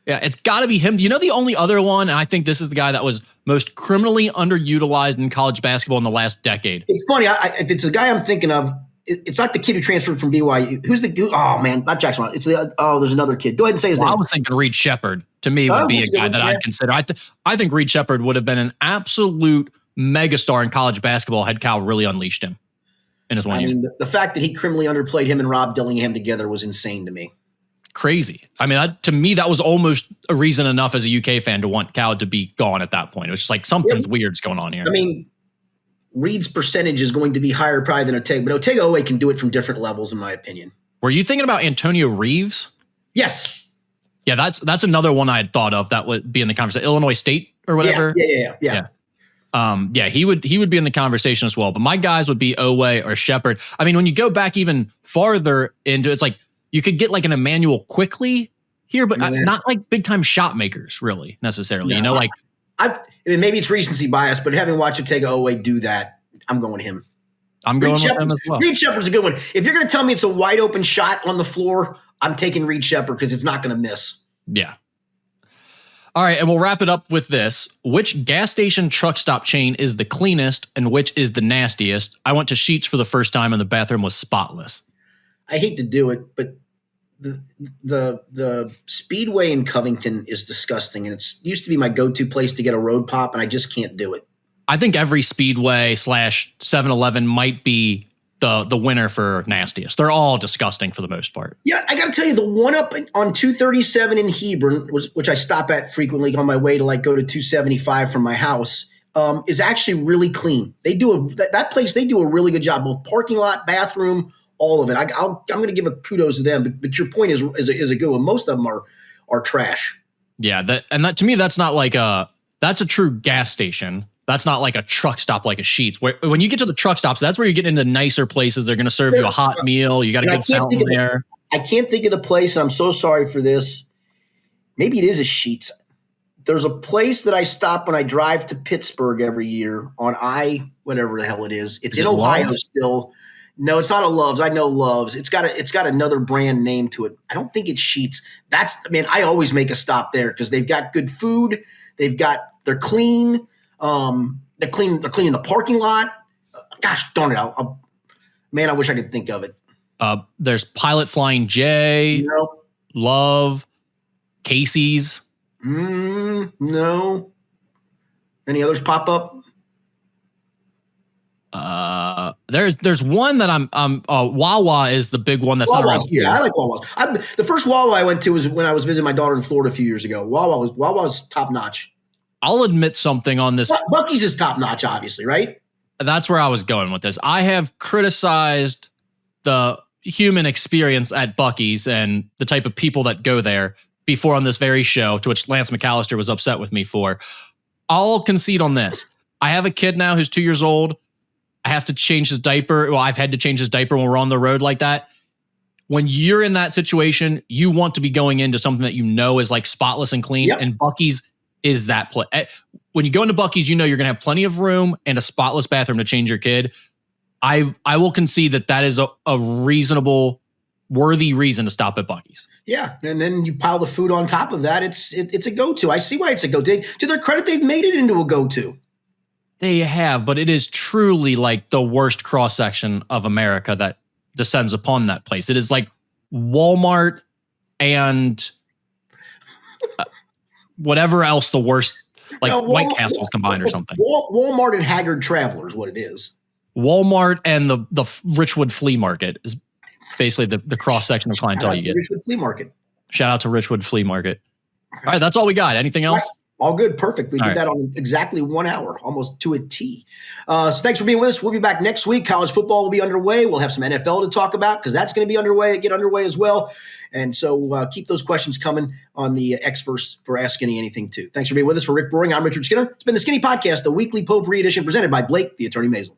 [SPEAKER 2] Yeah, it's got to be him. You know, the only other one, and I think this is the guy that was most criminally underutilized in college basketball in the last decade.
[SPEAKER 1] It's funny. If it's the guy I'm thinking of, it's not the kid who transferred from BYU. Who's the – oh, man, not Jackson. It's there's another kid. Go ahead and say his name.
[SPEAKER 2] I was thinking Reed Shepherd to me would be a guy that I'd consider. I think Reed Shepherd would have been an absolute megastar in college basketball had Cal really unleashed him in his 1 year.
[SPEAKER 1] I mean, the fact that he criminally underplayed him and Rob Dillingham together was insane to me.
[SPEAKER 2] Crazy. I mean, to me, that was almost a reason enough as a UK fan to want Cal to be gone at that point. It was just like something's weird's going on here.
[SPEAKER 1] I mean, Reed's percentage is going to be higher probably than Otega, but Otega Oweh can do it from different levels, in my opinion.
[SPEAKER 2] Were you thinking about Antonio Reeves?
[SPEAKER 1] Yes.
[SPEAKER 2] Yeah, that's another one I had thought of that would be in the conversation. Illinois State or whatever.
[SPEAKER 1] Yeah.
[SPEAKER 2] He would be in the conversation as well. But my guys would be Oweh or Shepherd. I mean, when you go back even farther into it's like you could get like an Emmanuel Quickly here, but not like big time shot makers really necessarily.
[SPEAKER 1] No,
[SPEAKER 2] you know, like
[SPEAKER 1] I mean, maybe it's recency bias, but having watched Otega Oweh do that, I'm going him.
[SPEAKER 2] I'm going with him as well.
[SPEAKER 1] Reed Shepherd's a good one. If you're going to tell me it's a wide open shot on the floor, I'm taking Reed Shepherd because it's not going to miss.
[SPEAKER 2] Yeah. All right, and we'll wrap it up with this. Which gas station truck stop chain is the cleanest and which is the nastiest? I went to Sheetz for the first time and the bathroom was spotless.
[SPEAKER 1] I hate to do it, but the Speedway in Covington is disgusting, and it's used to be my go-to place to get a road pop, and I just can't do it.
[SPEAKER 2] I think every Speedway / 7-Eleven might be the winner for nastiest. They're all disgusting for the most part.
[SPEAKER 1] Yeah, I got to tell you, the one up on 237 in Hebron, which I stop at frequently on my way to like go to 275 from my house, is actually really clean. They do that place. They do a really good job, both parking lot, bathroom, all of it. I'm going to give a kudos to them. But your point is a good one. Most of them are trash.
[SPEAKER 2] Yeah, that to me, that's not like that's a true gas station. That's not like a truck stop like a Sheetz. When you get to the truck stops, that's where you get into nicer places. They're going to serve you a hot meal. You got a good fountain there.
[SPEAKER 1] I can't think of the place, and I'm so sorry for this. Maybe it is a Sheetz. There's a place that I stop when I drive to Pittsburgh every year on whatever the hell it is. It's in Ohio still. No, it's not a Love's. I know Love's. It's got another brand name to it. I don't think it's Sheetz. I always make a stop there because they've got good food. They're clean. They're cleaning the parking lot. Gosh darn it. I wish I could think of it.
[SPEAKER 2] There's Pilot Flying J.
[SPEAKER 1] Nope.
[SPEAKER 2] Love. Casey's.
[SPEAKER 1] No. Any others pop up?
[SPEAKER 2] There's one that I'm Wawa is the big one that's not around here.
[SPEAKER 1] Yeah, I like Wawa's. The first Wawa I went to was when I was visiting my daughter in Florida a few years ago. Wawa's top notch.
[SPEAKER 2] I'll admit something on this.
[SPEAKER 1] Buc-ee's is top notch, obviously, right?
[SPEAKER 2] That's where I was going with this. I have criticized the human experience at Buc-ee's and the type of people that go there before on this very show, to which Lance McAllister was upset with me for. I'll concede on this. I have a kid now who's 2 years old. I have to change his diaper. Well, I've had to change his diaper when we're on the road like that. When you're in that situation, you want to be going into something that you know is like spotless and clean, and Buc-ee's is that place. when you go into Buc-ee's, you know you're going to have plenty of room and a spotless bathroom to change your kid. I will concede that is a reasonable, worthy reason to stop at Buc-ee's.
[SPEAKER 1] Yeah, and then you pile the food on top of that. It's a go-to. I see why it's a go-to. To their credit, they've made it into a go-to.
[SPEAKER 2] They have, but it is truly like the worst cross-section of America that descends upon that place. It is like Walmart and whatever else the worst, like White Castles combined or something.
[SPEAKER 1] Walmart and Haggard Traveler is what it is.
[SPEAKER 2] Walmart and the Richwood Flea Market is basically the cross-section of clientele you get.
[SPEAKER 1] Richwood Flea Market.
[SPEAKER 2] Shout out to Richwood Flea Market. All right, that's all we got. Anything else?
[SPEAKER 1] All good. Perfect. We did that on exactly 1 hour, almost to a T. So thanks for being with us. We'll be back next week. College football will be underway. We'll have some NFL to talk about because that's going to be get underway as well. And so keep those questions coming on the Xverse for Ask Skinny Anything too. Thanks for being with us. For Rick Broering, I'm Richard Skinner. It's been the Skinny Podcast, the weekly potpourri edition presented by Blake, the Attorney Maisel.